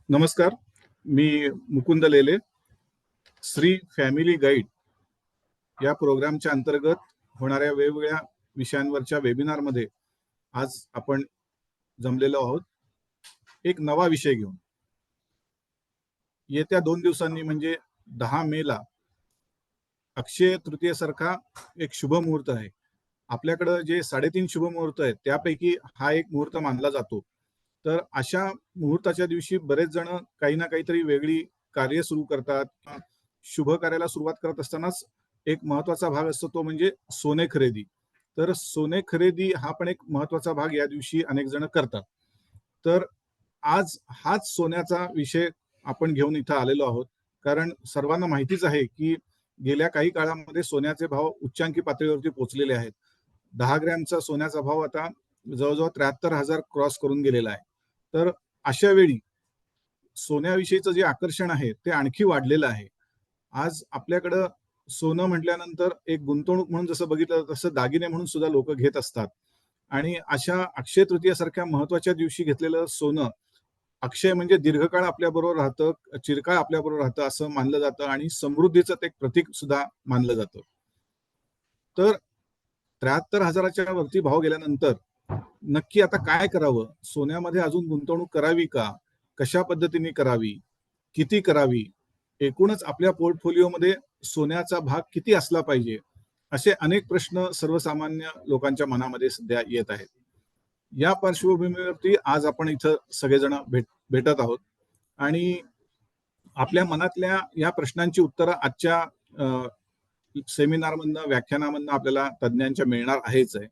नमस्कार. मी मुकुंद लेले. Shri family guide या प्रोग्रामच्या अंतर्गत होणाऱ्या वेगवेगळ्या विषयांवरच्या वेबिनारमध्ये आज आपण जमलेलो आहोत एक नवा विषय घेऊन. येत्या 2 दिवसांनी म्हणजे 10 मेला अक्षय तृतीयेसारखा एक शुभ मुहूर्त आहे. आपल्याकडे जे 3.5 शुभ मुहूर्त आहेत त्यापैकी हा एक मुहूर्त मानला जातो. तर अशा मुहूर्ताच्या दिवशी बरेच जण काही ना काहीतरी वेगळी कार्य सुरू करतात. शुभ कार्याला सुरुवात करत असतानाच एक महत्त्वाचा भाग असतो तो म्हणजे सोने खरेदी. तर सोने खरेदी हा पण एक महत्त्वाचा भाग या दिवशी अनेक जण करतात. तर आज हाच सोन्याचा विषय आपण घेऊन इथं आलेलो आहोत. कारण सर्वांना माहितीच आहे की गेल्या काही काळामध्ये सोन्याचे भाव उच्चांकी पातळीवरती पोहोचलेले आहेत. 10 ग्रॅमचा सोन्याचा भाव आता जवळजवळ 73,000 क्रॉस करून गेलेला आहे. तर अशा वेळी सोन्याविषयीचं जे आकर्षण आहे ते आणखी वाढलेलं आहे. आज आपल्याकडं सोनं म्हटल्यानंतर एक गुंतवणूक म्हणून जसं बघितलं तसं दागिने म्हणून सुद्धा लोक घेत असतात. आणि अशा अक्षय तृतीयासारख्या महत्त्वाच्या दिवशी घेतलेलं सोनं अक्षय म्हणजे दीर्घकाळ आपल्याबरोबर राहतं, चिरकाळ आपल्याबरोबर राहतं असं मानलं जातं आणि समृद्धीचं ते एक प्रतीक सुद्धा मानलं जातं. तर 73,000च्या वरती भाव गेल्यानंतर नक्की आता काय करावं? सोन्यामध्ये अजून गुंतवणूक करावी का? कशा पद्धतीने करावी? किती करावी? एकूणच आपल्या पोर्टफोलिओमध्ये सोन्याचा भाग किती असला पाहिजे? असे अनेक प्रश्न सर्वसामान्य लोकांच्या मनामध्ये सध्या येत आहेत. या पार्श्वभूमीवरती आज आपण इथं सगळेजण भेटत आहोत आणि आपल्या मनातल्या या प्रश्नांची उत्तरं आजच्या सेमिनारमधनं, व्याख्यानामधनं आपल्याला तज्ञांच्या मिळणार आहेच आहे.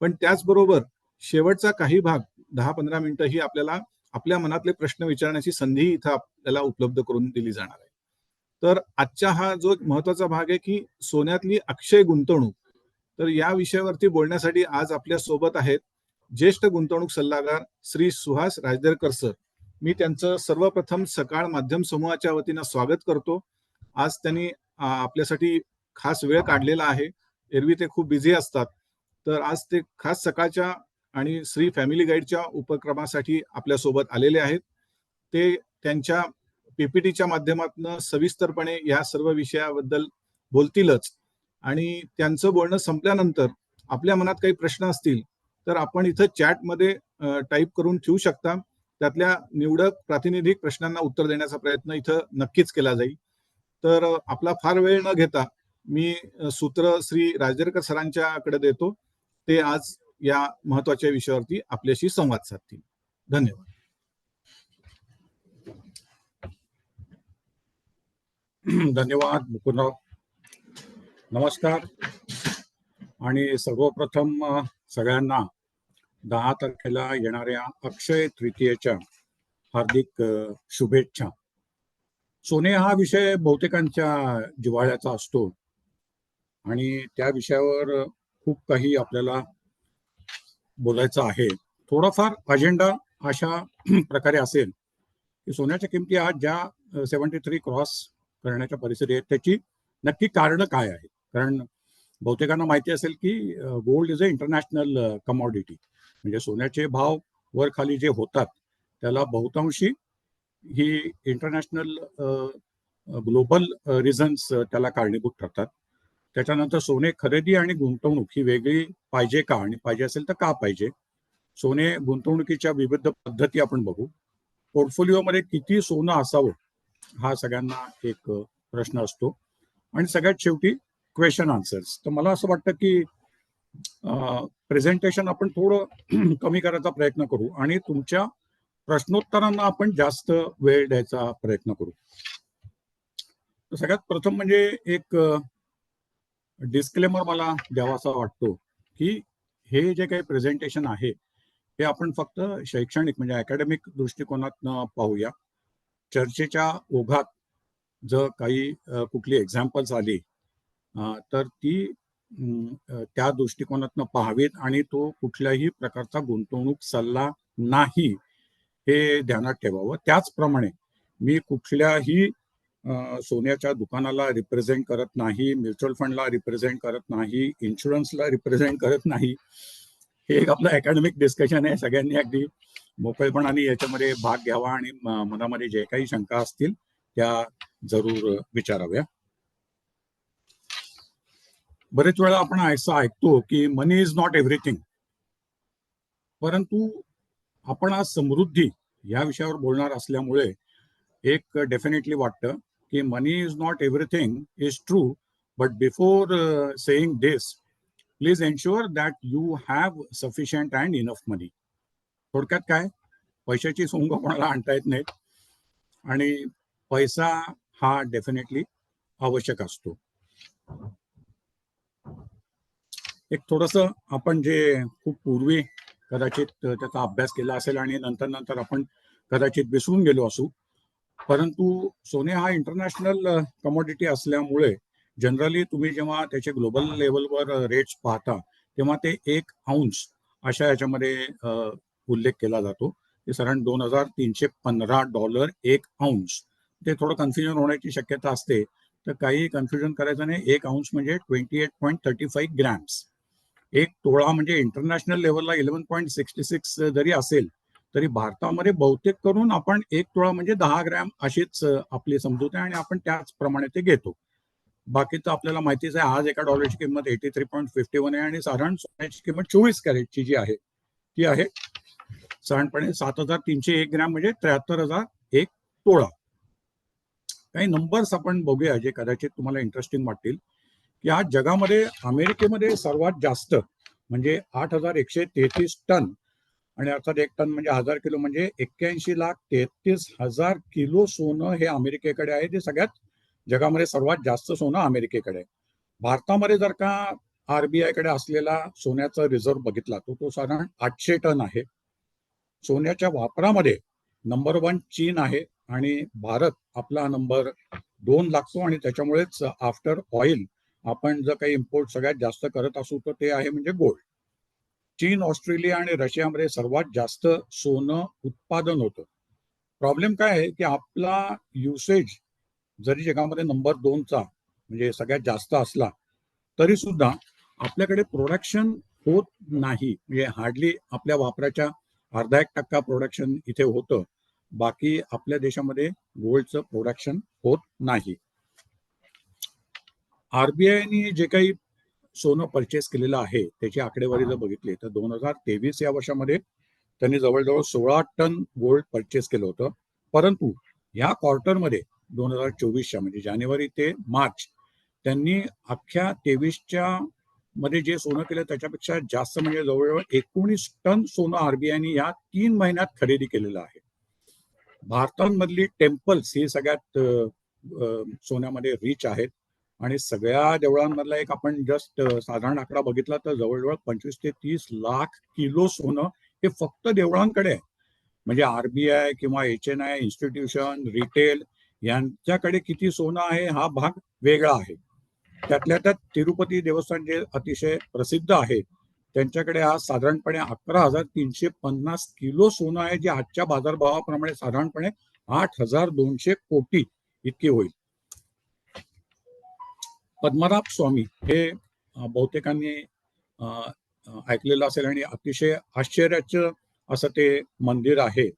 पण त्याचबरोबर शेवटचा काही भाग 10-15 मिनिटं ही आपल्याला आपल्या मनातले प्रश्न विचारण्याची संधी इथं आपल्याला उपलब्ध करून दिली जाणार आहे. तर आजचा हा जो महत्त्वाचा भाग आहे की सोन्यातली अक्षय गुंतवणूक. तर या विषयावरती बोलण्यासाठी आज आपल्या सोबत आहेत ज्येष्ठ गुंतवणूक सल्लागार श्री सुहास राजदेरकर सर. मी त्यांचं सर्वप्रथम सकाळ माध्यम समूहाच्या वतीनं स्वागत करतो. आज त्यांनी आपल्यासाठी खास वेळ काढलेला आहे. एरवी ते खूप बिझी असतात. तर आज ते खास सकाळच्या आणि श्री फॅमिली गाईडच्या उपक्रमासाठी आपल्या सोबत आलेले आहेत. ते त्यांच्या पीपीटीच्या माध्यमातून सविस्तरपणे या सर्व विषयाबद्दल बोलतीलच आणि त्यांचं बोलणं संपल्यानंतर आपल्या मनात काही प्रश्न असतील तर आपण इथं चॅटमध्ये टाईप करून ठेवू शकता. त्यातल्या निवडक प्रातिनिधिक प्रश्नांना उत्तर देण्याचा प्रयत्न इथं नक्कीच केला जाईल. तर आपला फार वेळ न घेता मी सूत्र श्री राजदेरकर सरांच्याकडे देतो. ते आज या महत्त्वाच्या विषयावरती आपल्याशी संवाद साधतील. धन्यवाद. धन्यवाद मुकुंदराव. नमस्कार आणि सर्वप्रथम सगळ्यांना 10 तारखेला येणाऱ्या अक्षय तृतीयेच्या हार्दिक शुभेच्छा. सोने हा विषय बहुतेकांच्या जिव्हाळ्याचा असतो आणि त्या विषयावर खूप काही आपल्याला बोलायचं आहे. थोडाफार अजेंडा अशा प्रकारे असेल की सोन्याच्या किमती आज ज्या 73 क्रॉस करण्याच्या परिस्थिती आहेत त्याची नक्की कारण काय आहे. कारण बहुतेकांना माहिती असेल की gold is a international commodity. म्हणजे सोन्याचे भाव वर खाली जे होतात त्याला बहुतांशी ही इंटरनॅशनल ग्लोबल रिझन्स त्याला कारणीभूत ठरतात. त्याच्यानंतर सोने खरेदी आणि गुंतवणूक ही वेगळी पाहिजे का आणि पाहिजे असेल तर का पाहिजे. सोने गुंतवणुकीच्या विविध पद्धती आपण बघू. पोर्टफोलिओमध्ये किती सोनं असावं हा सगळ्यांना एक प्रश्न असतो आणि सगळ्यात शेवटी क्वेश्चन आन्सर्स. तर मला असं वाटतं की प्रेझेंटेशन आपण थोडं कमी करायचा प्रयत्न करू आणि तुमच्या प्रश्नोत्तरांना आपण जास्त वेळ द्यायचा प्रयत्न करू. तर सगळ्यात प्रथम म्हणजे एक डिस्क्लेमर मला द्यावासा वाटतो की हे जे काही प्रेझेंटेशन आहे हे आपण फक्त शैक्षणिक म्हणजे अकॅडमिक दृष्टिकोनातनं पाहूया. चर्चेच्या ओघात जर काही कुठली एक्झाम्पल्स आली तर ती त्या दृष्टिकोनातनं पाहावीत आणि तो कुठल्याही प्रकारचा गुंतवणूक सल्ला नाही हे ध्यानात ठेवावं. त्याचप्रमाणे मी कुठल्याही सोन्याच्या दुकानाला रिप्रेझेंट करत नाही, म्युच्युअल फंडला रिप्रेझेंट करत नाही, इन्शुरन्सला रिप्रेझेंट करत नाही. हे एक आपलं अकॅडमिक डिस्कशन आहे. सगळ्यांनी अगदी मोकळेपणाने याच्यामध्ये भाग घ्यावा आणि मनामध्ये जे काही शंका असतील त्या जरूर विचाराव्या. बरेच वेळा आपण असं ऐकतो की मनी इज नॉट एव्हरीथिंग, परंतु आपण आज समृद्धी या विषयावर बोलणार असल्यामुळे एक डेफिनेटली वाटतं की money is not everything is true, but before saying this please ensure that you have sufficient and enough money. थोडक्यात काय, पैशाची सोंग कोणाला आणता येत नाहीत आणि पैसा हा डेफिनेटली आवश्यक असतो. एक थोडस आपण जे खूप पूर्वी कदाचित त्याचा अभ्यास केला असेल आणि नंतर नंतर आपण कदाचित विसरून गेलो असू, परंतु सोने हा इंटरनॅशनल कमोडिटी असल्यामुळे जनरली तुम्ही जेव्हा त्याचे ग्लोबल लेवलवर रेट्स पाहता तेव्हा ते 1 औंस अशा याच्यामध्ये उल्लेख केला जातो. ते साधारण $2,315 1 औंस. ते थोडं कन्फ्युजन होण्याची शक्यता असते, तर काही कन्फ्युजन करायचं नाही. 1 औंस म्हणजे 28.35 ग्रॅम्स. 1 तोळा म्हणजे इंटरनॅशनल लेवलला 11.66 जरी असेल तरी भारतामध्ये बहुतेक करून आपण 1 तोळा म्हणजे 10 ग्रॅम अशीच आपली समजूत आहे आणि आपण त्याचप्रमाणे ते घेतो. बाकी तर आपल्याला माहितीच आहे, आज एका डॉलरची किंमत 83.51 आहे आणि साधारण सोन्याची किंमत 24 कॅरेटची जी आहे ती आहे साधारणपणे 7,301 ग्रॅम म्हणजे 73,001 तोळा. काही नंबर्स आपण बघूया जे कदाचित तुम्हाला इंटरेस्टिंग वाटतील. की आज जगामध्ये अमेरिकेमध्ये सर्वात जास्त म्हणजे 8,133 टन, आणि अर्थात 1 टन म्हणजे 1000 किलो, म्हणजे 81,33,000 किलो सोनं हे अमेरिकेकडे आहे. ते सगळ्यात जगामध्ये सर्वात जास्त सोनं अमेरिकेकडे आहे. भारतामध्ये जर का RBI कडे असलेला सोन्याचा रिझर्व्ह बघितला तर तो साधारण 800 टन आहे. सोन्याच्या वापरामध्ये नंबर 1 चीन आहे आणि भारत आपला नंबर 2 लागतो, आणि त्याच्यामुळेच आफ्टर ऑइल आपण जर काही इम्पोर्ट सगळ्यात जास्त करत असू तर ते आहे म्हणजे गोल्ड. चीन, ऑस्ट्रेलिया आणि रशियामध्ये सर्वात जास्त सोनं उत्पादन होतं. प्रॉब्लेम काय आहे की आपला युसेज जरी जगामध्ये नंबर 2चा म्हणजे सगळ्यात जास्त असला तरी सुद्धा आपल्याकडे प्रोडक्शन होत नाही. म्हणजे हार्डली आपल्या वापराच्या 0.5% प्रोडक्शन इथे होतं. बाकी आपल्या देशामध्ये गोल्डचं प्रोडक्शन होत नाही. RBIने जे काही सोनं परचेस केलेलं आहे त्याची आकडेवारी जर बघितली तर 2023 या वर्षामध्ये त्यांनी जवळजवळ 16 टन गोल्ड परचेस केलं होतं. परंतु या क्वार्टरमध्ये 2024च्या म्हणजे जानेवारी ते मार्च त्यांनी अख्ख्या 23च्या मध्ये जे सोनं केलं त्याच्यापेक्षा जास्त म्हणजे जवळजवळ 19 टन सोनं RBIने या 3 महिन्यात खरेदी केलेलं आहे. भारतामधली टेम्पल्स ही सगळ्यात सोन्यामध्ये रिच आहेत आणि सगळ्या देवळांमधला एक आपण जस्ट साधारण आकडा बघितला तर जवळजवळ 25 ते 30 लाख किलो सोनं हे फक्त देवळांकडे आहे. म्हणजे RBI किंवा HNI इन्स्टिट्यूशन, रिटेल यांच्याकडे किती सोनं आहे हा भाग वेगळा आहे. त्यातल्या त्यात तिरुपती देवस्थान जे अतिशय प्रसिद्ध आहे त्यांच्याकडे आज साधारणपणे 11,350 किलो सोनं आहे, जे आजच्या बाजारभावाप्रमाणे साधारणपणे 8,200 कोटी इतकी होईल. पद्मनाभ स्वामी हे बहुतेकांनी ऐकलेलं असेल आणि अतिशय आश्चर्याचं असं ते मंदिर आहे.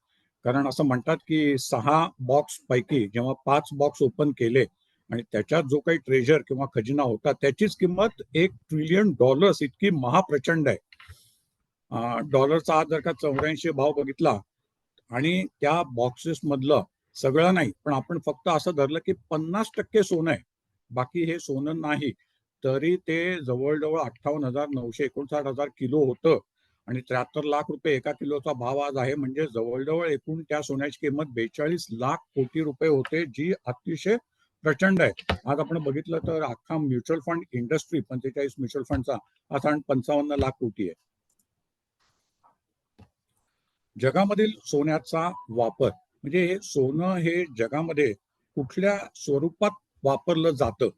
कारण असं म्हणतात की 6 बॉक्स पैकी जेव्हा 5 बॉक्स ओपन केले आणि त्याच्यात जो काही ट्रेजर किंवा खजिना होता त्याचीच किंमत $1 ट्रिलियन इतकी महाप्रचंड आहे. डॉलरचा आज जर का 84 भाव बघितला आणि त्या बॉक्सेस मधलं सगळं नाही पण आपण फक्त असं धरलं की 50% सोनं आहे, बाकी हे सोनं नाही, तरी ते जवळजवळ 58,959 किलो होतं आणि 73 लाख रुपये एका किलोचा भाव आज आहे. म्हणजे जवळजवळ एकूण त्या सोन्याची किंमत 42 लाख कोटी रुपये होते, जी अतिशय प्रचंड आहे. आज आपण बघितलं तर अख्खा म्युच्युअल फंड इंडस्ट्री 45 म्युच्युअल फंडचा हा साधारण 55 लाख कोटी आहे. जगामधील सोन्याचा वापर म्हणजे हे सोनं हे जगामध्ये कुठल्या स्वरूपात वापरलं जातं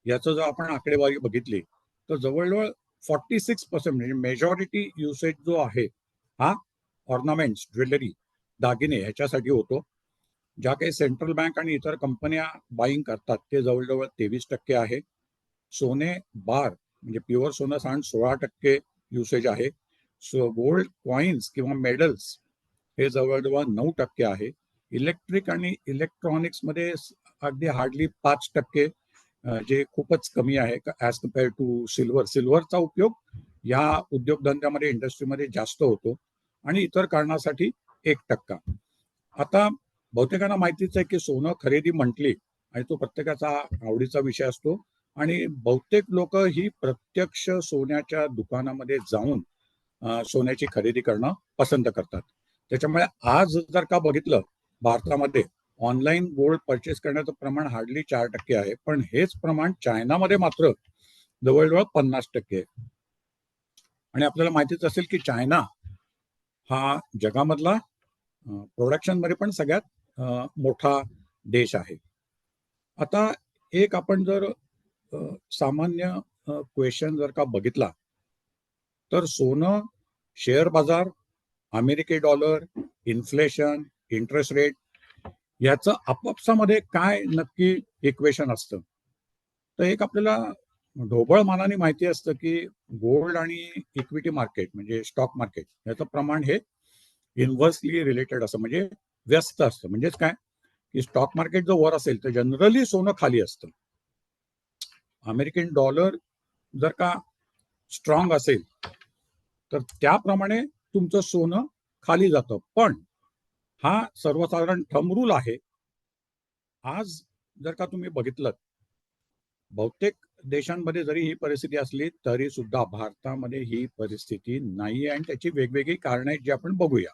याचं जर आपण आकडेवारी बघितली तर जवळजवळ 46% म्हणजे मेजॉरिटी युसेज जो आहे हा ऑर्नामेंट्स, ज्वेलरी, दागिने ह्याच्यासाठी होतो. ज्या काही सेंट्रल बँक आणि इतर कंपन्या बाईंग करतात ते जवळजवळ 23% आहे. सोने बार म्हणजे प्युअर सोनं साधारण 16% युसेज आहे. सो गोल्ड कॉइन्स किंवा मेडल्स हे जवळजवळ 9% आहे. इलेक्ट्रिक आणि इलेक्ट्रॉनिक्समध्ये अगदी हार्डली 5%, जे खूपच कमी आहे ॲज कम्पेअर टू सिल्वर. सिल्वरचा उपयोग या उद्योगधंद्यामध्ये, इंडस्ट्रीमध्ये जास्त होतो आणि इतर कारणासाठी 1%. आता बहुतेकांना माहितीच आहे की सोनं खरेदी म्हटली आणि तो प्रत्येकाचा आवडीचा विषय असतो आणि बहुतेक लोक ही प्रत्यक्ष सोन्याच्या दुकानामध्ये जाऊन सोन्याची खरेदी करणं पसंत करतात. त्याच्यामुळे आज जर का बघितलं, भारतामध्ये ऑनलाईन गोल्ड परचेस करण्याचं प्रमाण हार्डली 4% आहे, पण हेच प्रमाण चायनामध्ये मात्र जवळजवळ 50% आहे. आणि आपल्याला माहितीच असेल की चायना हा जगामधला प्रोडक्शन मध्ये पण सगळ्यात मोठा देश आहे. आता एक आपण जर सामान्य क्वेश्चन जर का बघितला, तर सोनं, शेअर बाजार, अमेरिकी डॉलर, इन्फ्लेशन, इंटरेस्ट रेट याचं आपापसामध्ये काय नक्की इक्वेशन असतं? तर एक आपल्याला ढोबळ मानाने माहिती असतं की गोल्ड आणि इक्विटी मार्केट म्हणजे स्टॉक मार्केट याचं प्रमाण हे इन्व्हर्सली रिलेटेड असतं, म्हणजे व्यस्त असतं. म्हणजेच काय की स्टॉक मार्केट जर वर असेल तर जनरली सोनं खाली असतं. अमेरिकन डॉलर जर का स्ट्रॉंग असेल तर त्याप्रमाणे तुमचं सोनं खाली जातं. पण हा सर्वसाधारण थंब रूल आहे. आज जर का तुम्ही बघितलं, बहुतेक देशांमध्ये जरी ही परिस्थिती असली तरी सुद्धा भारतामध्ये ही परिस्थिती नाही आहे आणि त्याची वेगवेगळी कारणं आहेत जी आपण बघूया.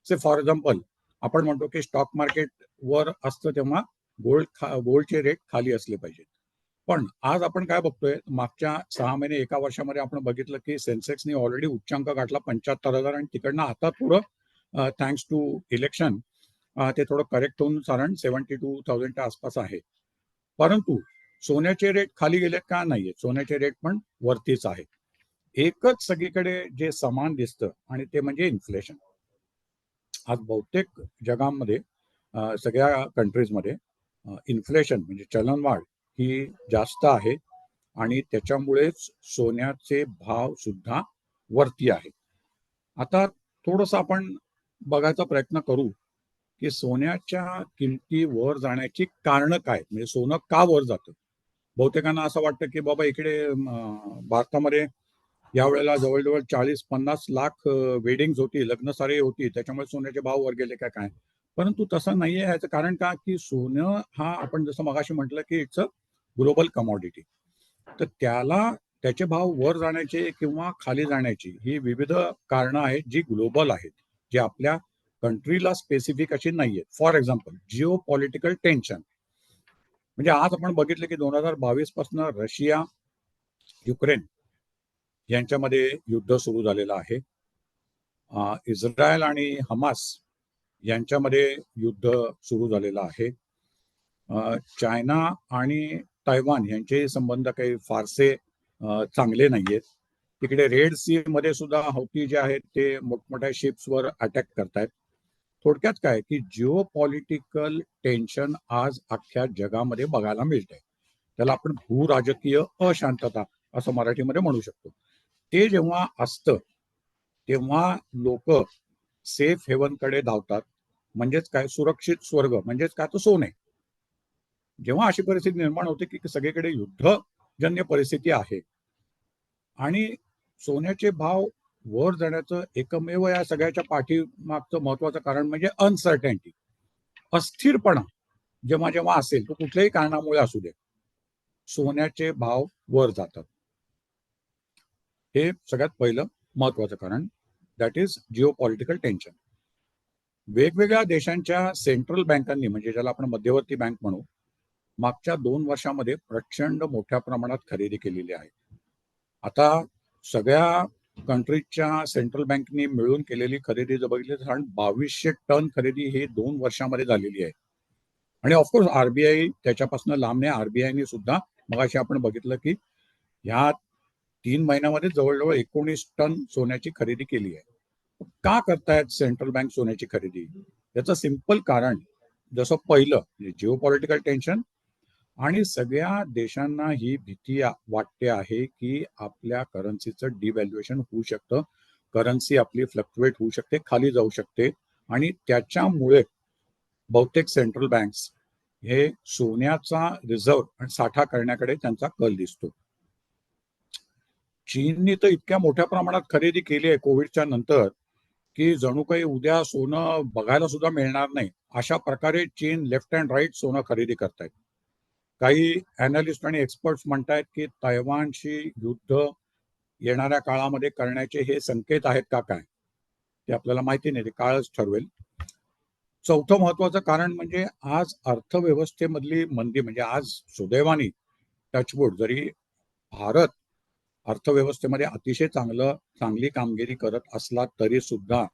से फॉर एक्झाम्पल, आपण म्हणतो की स्टॉक मार्केट वर असतं तेव्हा गोल्डचे रेट खाली असले पाहिजेत. पण आज आपण काय बघतोय, मागच्या 6 महिने 1 वर्षामध्ये आपण बघितलं की सेन्सेक्सने ऑलरेडी उच्चांक गाठला 75,000 आणि तिकडनं आता थोडं थँक्स टू इलेक्शन ते थोडं करेक्ट होऊन साधारण 72,000च्या आसपास आहे. परंतु सोन्याचे रेट खाली गेलेत का? नाहीये. सोन्याचे रेट पण वरतीच आहेत. एकच सगळीकडे जे समान दिसतं आणि ते म्हणजे इन्फ्लेशन. आज बहुतेक जगामध्ये सगळ्या कंट्रीजमध्ये इन्फ्लेशन म्हणजे चलनवाढ ही जास्त आहे आणि त्याच्यामुळेच सोन्याचे भाव सुद्धा वरती आहेत. आता थोडंसं आपण बघायचा प्रयत्न करू की सोन्याच्या किमती वर जाण्याची कारणं काय, म्हणजे सोनं का वर जातं? बहुतेकांना असं वाटतं की बाबा इकडे भारतामध्ये यावेळेला जवळजवळ 40-50 लाख वेडिंग्स होती, लग्न सारे होती, त्याच्यामुळे सोन्याचे भाव वर गेले का काय? परंतु तसं नाहीये. याचं कारण का की सोनं हा, आपण जसं मगाशी म्हटलं की इट्स अ ग्लोबल कमॉडिटी. तर त्याला त्याचे भाव वर जाण्याचे किंवा खाली जाण्याची ही विविध कारणं आहेत जी ग्लोबल आहेत, जी आपल्या कंट्रीला स्पेसिफिक अशी नाहीये. For example, Jio political tension. म्हणजे आज आपण बघितलं की 2022 पासून रशिया, युक्रेन यांच्यामध्ये युद्ध सुरू झालेलं आहे. इस्रायल आणि हमास यांच्यामध्ये युद्ध सुरू झालेलं आहे. चायना आणि तैवान यांचे संबंध काही फारसे चांगले नाहीयेत. तिकडे रेड सी मध्ये सुद्धा हौती जे आहेत ते मोठमोठ्या शिप्सवर अटॅक करतायत. थोडक्यात काय की जिओ पॉलिटिकल टेन्शन आज अख्ख्या जगामध्ये बघायला मिळतंय. त्याला आपण भूराजकीय अशांतता असं मराठीमध्ये म्हणू शकतो. ते जेव्हा असतं तेव्हा लोक सेफ हेवनकडे धावतात. म्हणजेच काय, सुरक्षित स्वर्ग म्हणजेच काय, तर सोने. जेव्हा अशी परिस्थिती निर्माण होते की सगळीकडे युद्धजन्य परिस्थिती आहे आणि सोन्याचे भाव वर जाण्याचं एकमेव या सगळ्याच्या पाठीमागचं महत्वाचं कारण म्हणजे अनसर्टॅनिटी, अस्थिरपणा. जेव्हा जेव्हा असेल तो कुठल्याही कारणामुळे असू दे, सोन्याचे भाव वर जातात. हे सगळ्यात पहिलं महत्वाचं कारण, that is Jio political tension. वेगवेगळ्या देशांच्या सेंट्रल बँकांनी, म्हणजे ज्याला आपण मध्यवर्ती बँक म्हणू, मागच्या 2 वर्षामध्ये प्रचंड मोठ्या प्रमाणात खरेदी केलेली आहे. आता सगळ्या कंट्रीजच्या सेंट्रल बँकनी मिळून केलेली खरेदी जर बघितली तर 2200 टन खरेदी ही 2 वर्षामध्ये झालेली आहे. आणि ऑफकोर्स आरबीआय त्याच्यापासून लांब नाही. आरबीआयने सुद्धा मगाशी आपण बघितलं की ह्या 3 महिन्यामध्ये जवळजवळ 19 टन सोन्याची खरेदी केली आहे. का करतायत सेंट्रल बँक सोन्याची खरेदी? याचं सिंपल कारण, जसं पहिलं जिओ पॉलिटिकल टेन्शन, आणि सगळ्या देशांना ही भीती वाटते आहे की आपल्या करन्सीचं डिव्हॅल्युएशन होऊ शकतं, करन्सी आपली फ्लक्च्युएट होऊ शकते, खाली जाऊ शकते. आणि त्याच्यामुळे बहुतेक सेंट्रल बँक्स हे सोन्याचा रिझर्व्ह आणि साठा करण्याकडे त्यांचा कल दिसतो. चीननी तर इतक्या मोठ्या प्रमाणात खरेदी केली आहे कोविडच्या नंतर की जणू काही उद्या सोनं बघायला सुद्धा मिळणार नाही, अशा प्रकारे चीन लेफ्ट अँड राईट सोनं खरेदी करतायत. काही अॅनालिस्ट आणि एक्सपर्ट्स म्हणतायत की तैवानशी युद्ध येणाऱ्या काळामध्ये करण्याचे हे संकेत आहेत का काय, ते आपल्याला माहिती नाही, ते काळच ठरवेल. चौथं महत्वाचं कारण म्हणजे आज अर्थव्यवस्थेमधली मंदी, म्हणजे आज सुदैवाने टचवूड जरी भारत अर्थव्यवस्थेमध्ये अतिशय चांगली कामगिरी करत असला तरी सुद्धा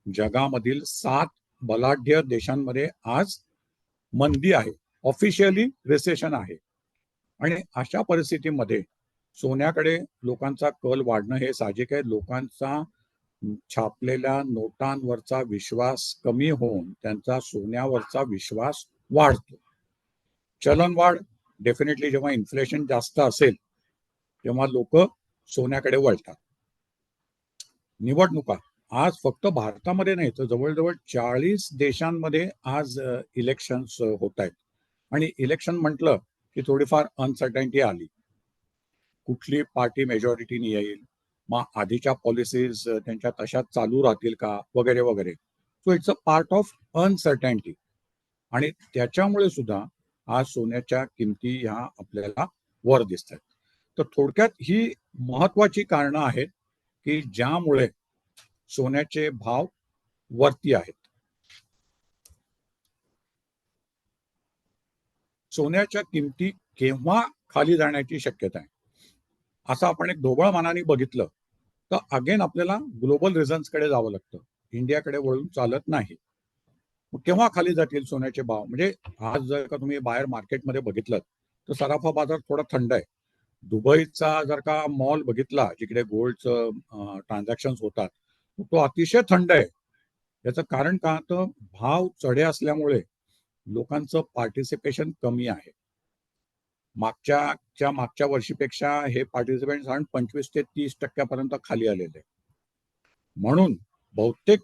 जगामधील 7 बलाढ्य देशांमध्ये आज मंदी आहे, ऑफिशियली रिसेशन आहे. आणि अशा परिस्थितीमध्ये सोन्याकडे लोकांचा कल वाढणं हे साहजिक आहे. लोकांचा छापलेल्या नोटांवरचा विश्वास कमी होऊन त्यांचा सोन्यावरचा विश्वास वाढतो. चलनवाढ डेफिनेटली, जेव्हा इन्फ्लेशन जास्त असेल तेव्हा लोक सोन्याकडे वळतात. निवडणुका आज फक्त भारतामध्ये नाही तर जवळजवळ 40 देशांमध्ये आज इलेक्शन्स होत आहेत. आणि इलेक्शन म्हटलं की थोडीफार अनसर्टनिटी आली, कुठली पार्टी मेजॉरिटीने येईल, मग आधीच्या पॉलिसीज त्यांच्या तशाच चालू राहतील का, वगैरे वगैरे. So it's a part of uncertainty. आणि त्याच्यामुळे सुद्धा आज सोन्याच्या किमती ह्या आपल्याला वर दिसत आहेत. तर थोडक्यात ही महत्वाची कारणं आहेत की ज्यामुळे सोन्याचे भाव वरती आहेत. सोन्याच्या किमती केव्हा खाली जाण्याची शक्यता आहे, असं आपण एक ढोबळ मनाने बघितलं तर अगेन आपल्याला ग्लोबल रिझन्सकडे जावं लागतं, इंडियाकडे वळून चालत नाही. मग केव्हा खाली जातील सोन्याचे भाव? म्हणजे आज जर का तुम्ही बाहेर मार्केटमध्ये बघितलं तर सराफा बाजार थोडा थंड आहे. दुबईचा जर का मॉल बघितला जिकडे गोल्डचं ट्रान्झॅक्शन होतात, तो अतिशय थंड आहे. याचं कारण का, तर भाव चढे असल्यामुळे लोकांचं पार्टिसिपेशन कमी आहे. मागच्या वर्षीपेक्षा हे पार्टिसिपेंट साधारण 25 ते 30% खाली आलेले आहे. म्हणून बहुतेक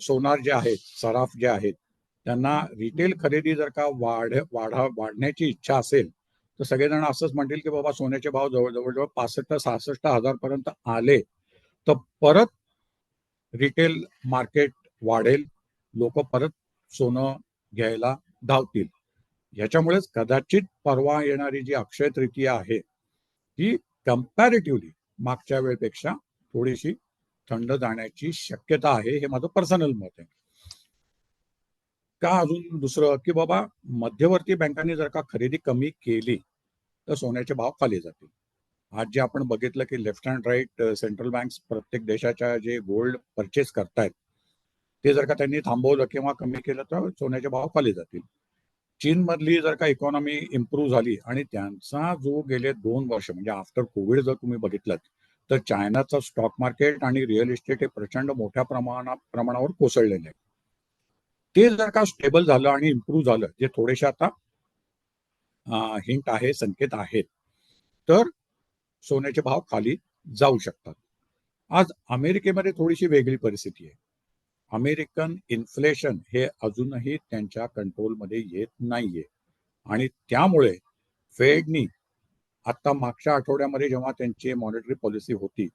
सोनार जे आहेत, सराफ जे आहेत, त्यांना रिटेल खरेदी जर का वाढण्याची इच्छा असेल तर सगळेजण असंच म्हणतील की बाबा सोन्याचे भाव जवळजवळ 65-66 हजार पर्यंत आले तर परत रिटेल मार्केट वाढेल, लोक परत सोनं घ्यायला धावतील. याच्यामुळेच कदाचित परवा येणारी जी अक्षय तृतीया आहे ती कम्पॅरेटिव्हली मागच्या वेळेपेक्षा थोडीशी थंड जाण्याची शक्यता आहे, हे माझं पर्सनल मत आहे. का अजून दुसरं की बाबा मध्यवर्ती बँकांनी जर का खरेदी कमी केली तर सोन्याचे भाव खाली जातील. आज जे आपण बघितलं की left and right central banks प्रत्येक देशाच्या जे गोल्ड परचेस करतायत ते जर का त्यांनी थांबवलं किंवा कमी केलं तर सोन्याचे भाव खाली जातील. चीनमधली जर का इकॉनॉमी इम्प्रूव्ह झाली आणि त्यांचा जो गेले 2 वर्ष म्हणजे आफ्टर कोविड जर तुम्ही बघितलं तर चायनाचं स्टॉक मार्केट आणि रिअल इस्टेट हे प्रचंड मोठ्या प्रमाणावर कोसळलेले आहे. ते जर का स्टेबल झालं आणि इम्प्रूव्ह झालं, जे थोडेसे आता हिंट आहे, संकेत आहेत, तर सोन्याचे भाव खाली जाऊ शकतात. आज अमेरिकेमध्ये थोडीशी वेगळी परिस्थिती आहे. अमेरिकन इन्फ्लेशन हे अजूनही त्यांच्या कंट्रोलमध्ये येत नाहीये आणि त्यामुळे फेडनी आता मागच्या आठवड्यामध्ये जेव्हा त्यांची मॉनिटरी पॉलिसी होती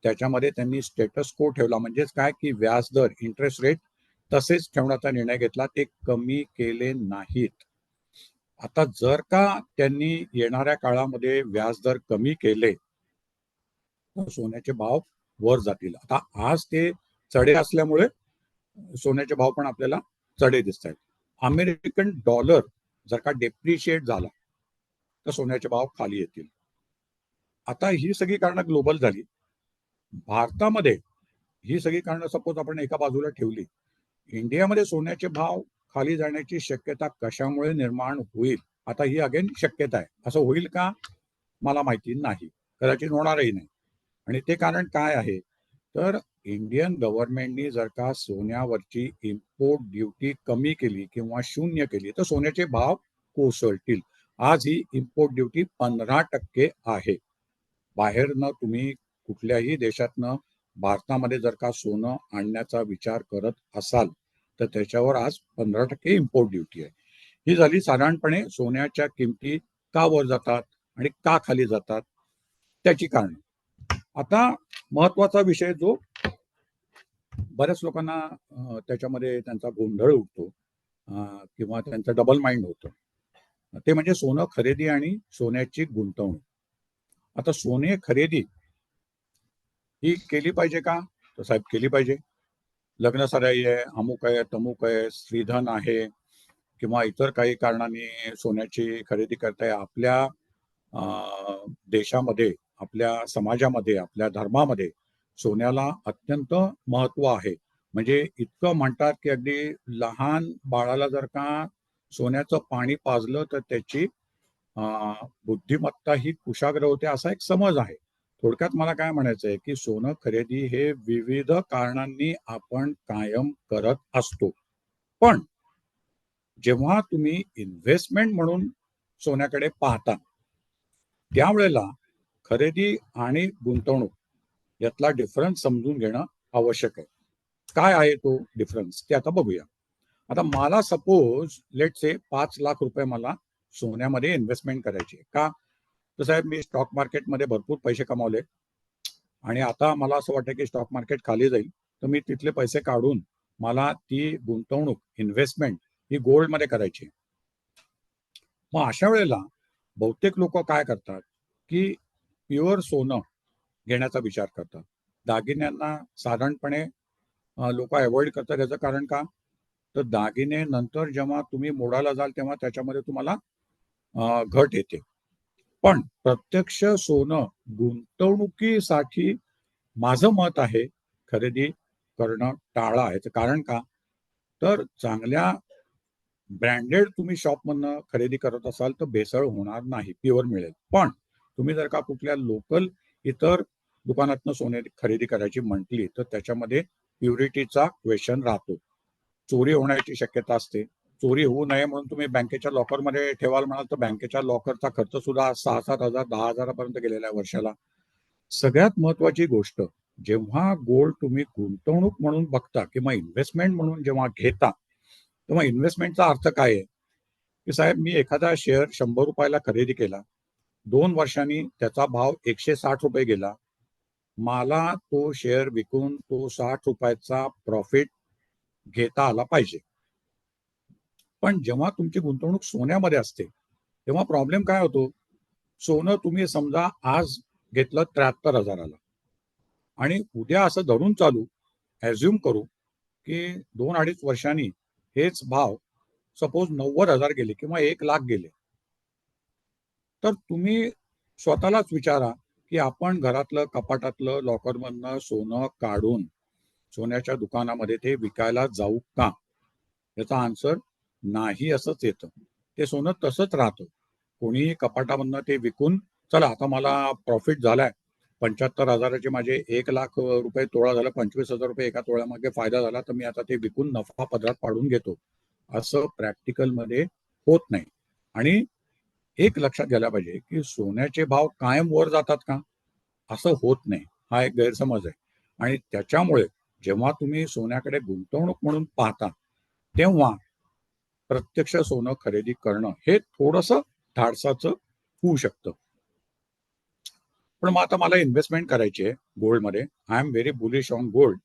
त्याच्यामध्ये त्यांनी स्टेटस को ठेवला, म्हणजेच काय की व्याजदर, इंटरेस्ट रेट तसेच ठेवण्याचा निर्णय घेतला, ते कमी केले नाहीत. आता जर का त्यांनी येणाऱ्या काळामध्ये व्याजदर कमी केले तर सोन्याचे भाव वर जातील. आता आज ते चढे असल्यामुळे सोन्याचे भाव पण आपल्याला चढे दिसत आहेत. अमेरिकन डॉलर जर का डेप्रिशिएट झाला तर सोन्याचे भाव खाली येतील. आता ही सगळी कारणं ग्लोबल झाली. भारतामध्ये ही सगळी कारणं सपोज आपण एका बाजूला ठेवली, इंडियामध्ये सोन्याचे भाव खाली जाण्याची शक्यता कशामुळे निर्माण होईल, आता ही अगेन शक्यता आहे. असं होईल का मला माहिती नाही, कदाचित होणारही नाही. आणि ते कारण काय आहे, तर इंडियन गव्हर्नमेंटनी जर का सोन्यावरची इम्पोर्ट ड्युटी कमी केली किंवा शून्य केली तर सोन्याचे भाव कोसळतील. आज ही इम्पोर्ट ड्युटी 15% आहे. बाहेरनं तुम्ही कुठल्याही देशातनं भारतामध्ये जर का सोनं आणण्याचा विचार करत असाल तर त्याच्यावर आज 15% इम्पोर्ट ड्युटी आहे. ही झाली साधारणपणे सोन्याच्या किमती का वर जातात आणि का खाली जातात त्याची कारण. आता महत्वाचा विषय जो बऱ्याच लोकांना त्याच्यामध्ये त्यांचा गोंधळ उठतो किंवा त्यांचं डबल माइंड होतं, ते म्हणजे सोनं खरेदी आणि सोन्याची गुंतवणूक. आता सोने खरेदी ही केली पाहिजे का? तर साहेब केली पाहिजे. लग्न सराई आहे, अमुक आहे, तमुक आहे, स्त्रीधन आहे किंवा इतर काही कारणाने सोन्याची खरेदी करताय. आपल्या देशामध्ये, आपल्या समाजामध्ये, आपल्या धर्मामध्ये सोन्याला अत्यंत महत्व आहे. म्हणजे इतकं म्हणतात की अगदी लहान बाळाला जर का सोन्याचं पाणी पाजलं तर त्याची बुद्धिमत्ता ही कुशाग्र होते, असा एक समज आहे. थोडक्यात मला काय म्हणायचं आहे की सोनं खरेदी हे विविध कारणांनी आपण कायम करत असतो. पण जेव्हा तुम्ही इन्व्हेस्टमेंट म्हणून सोन्याकडे पाहता त्यावेळेला खरेदी आणि गुंतवणूक यातला डिफरन्स समजून घेणं आवश्यक आहे. काय आहे तो डिफरन्स ते आता बघूया. आता मला सपोज लेट से 5 लाख रुपये मला सोन्यामध्ये इन्व्हेस्टमेंट करायची आहे. का? तर साहेब मी स्टॉक मार्केटमध्ये भरपूर पैसे कमावले आणि आता मला असं वाटतं की स्टॉक मार्केट खाली जाईल, तर मी तिथले पैसे काढून मला ती गुंतवणूक इन्व्हेस्टमेंट ही गोल्डमध्ये करायची. मग अशा वेळेला बहुतेक लोक काय करतात की प्युअर सोनं घेण्याचा विचार करतात. दागिन्यांना साधारणपणे लोक अवॉइड करतात. याचं कारण का? तर दागिने नंतर जेव्हा तुम्ही मोडायला जाल तेव्हा त्याच्यामध्ये तुम्हाला घट येते. पण प्रत्यक्ष सोनं गुंतवणुकीसाठी माझं मत आहे खरेदी करणं टाळा. याचं कारण का? तर चांगल्या ब्रँडेड तुम्ही शॉपमधनं खरेदी करत असाल तर भेसळ होणार नाही, प्युअर मिळेल. पण तुम्ही जर का कुठल्या लोकल इतर दुकानातनं सोने खरेदी करायची म्हटली तर त्याच्यामध्ये प्युरिटीचा क्वेश्चन राहतो. चोरी होण्याची शक्यता असते. चोरी होऊ नये म्हणून तुम्ही बँकेच्या लॉकरमध्ये ठेवाल म्हणाल तर बँकेच्या लॉकरचा खर्च सुद्धा 6,000-7,000 10,000 गेलेला आहे वर्षाला. सगळ्यात महत्वाची गोष्ट, जेव्हा गोल्ड तुम्ही गुंतवणूक म्हणून बघता किंवा इन्व्हेस्टमेंट म्हणून जेव्हा घेता तेव्हा इन्व्हेस्टमेंटचा अर्थ काय आहे की साहेब मी एखादा शेअर 100 रुपयाला खरेदी केला, 2 वर्षांनी त्याचा भाव 160 रुपये गेला, मला तो शेअर विकून तो 60 रुपयाचा प्रॉफिट घेता आला पाहिजे. पण जेव्हा तुमची गुंतवणूक सोन्यामध्ये असते तेव्हा प्रॉब्लेम काय होतो? सोनं तुम्ही समजा आज घेतलं 73,000ला आणि उद्या असं धरून चालू ॲझ्युम करू की 2-2.5 वर्षांनी हेच भाव सपोज 90,000 गेले किंवा 1,00,000 गेले, तर तुम्ही स्वतःलाच विचारा की आपण घरातलं कपाटातलं लॉकरमधनं सोनं काढून सोन्याच्या दुकानामध्ये ते विकायला जाऊ का? याचा आन्सर नाही असंच येतं. ते सोनं तसंच राहतं. कोणीही कपाटामधनं ते विकून चला आता मला प्रॉफिट झालाय, 75,000चे माझे 1,00,000 रुपये तोळा झाला, 25,000 रुपये एका तोळ्यामागे फायदा झाला, तर मी आता ते विकून नफा पदरात पाडून घेतो. असं प्रॅक्टिकलमध्ये होत नाही. आणि एक लक्षात घ्यायला पाहिजे की सोन्याचे भाव कायम वर जातात का? असं होत नाही. हा एक गैरसमज आहे. आणि त्याच्यामुळे जेव्हा तुम्ही सोन्याकडे गुंतवणूक म्हणून पाहता तेव्हा प्रत्यक्ष सोनं खरेदी करणं हे थोडंसं धाडसाचं होऊ शकतं. पण मग आता मला इन्व्हेस्टमेंट करायची आहे गोल्डमध्ये. I am very bullish on gold.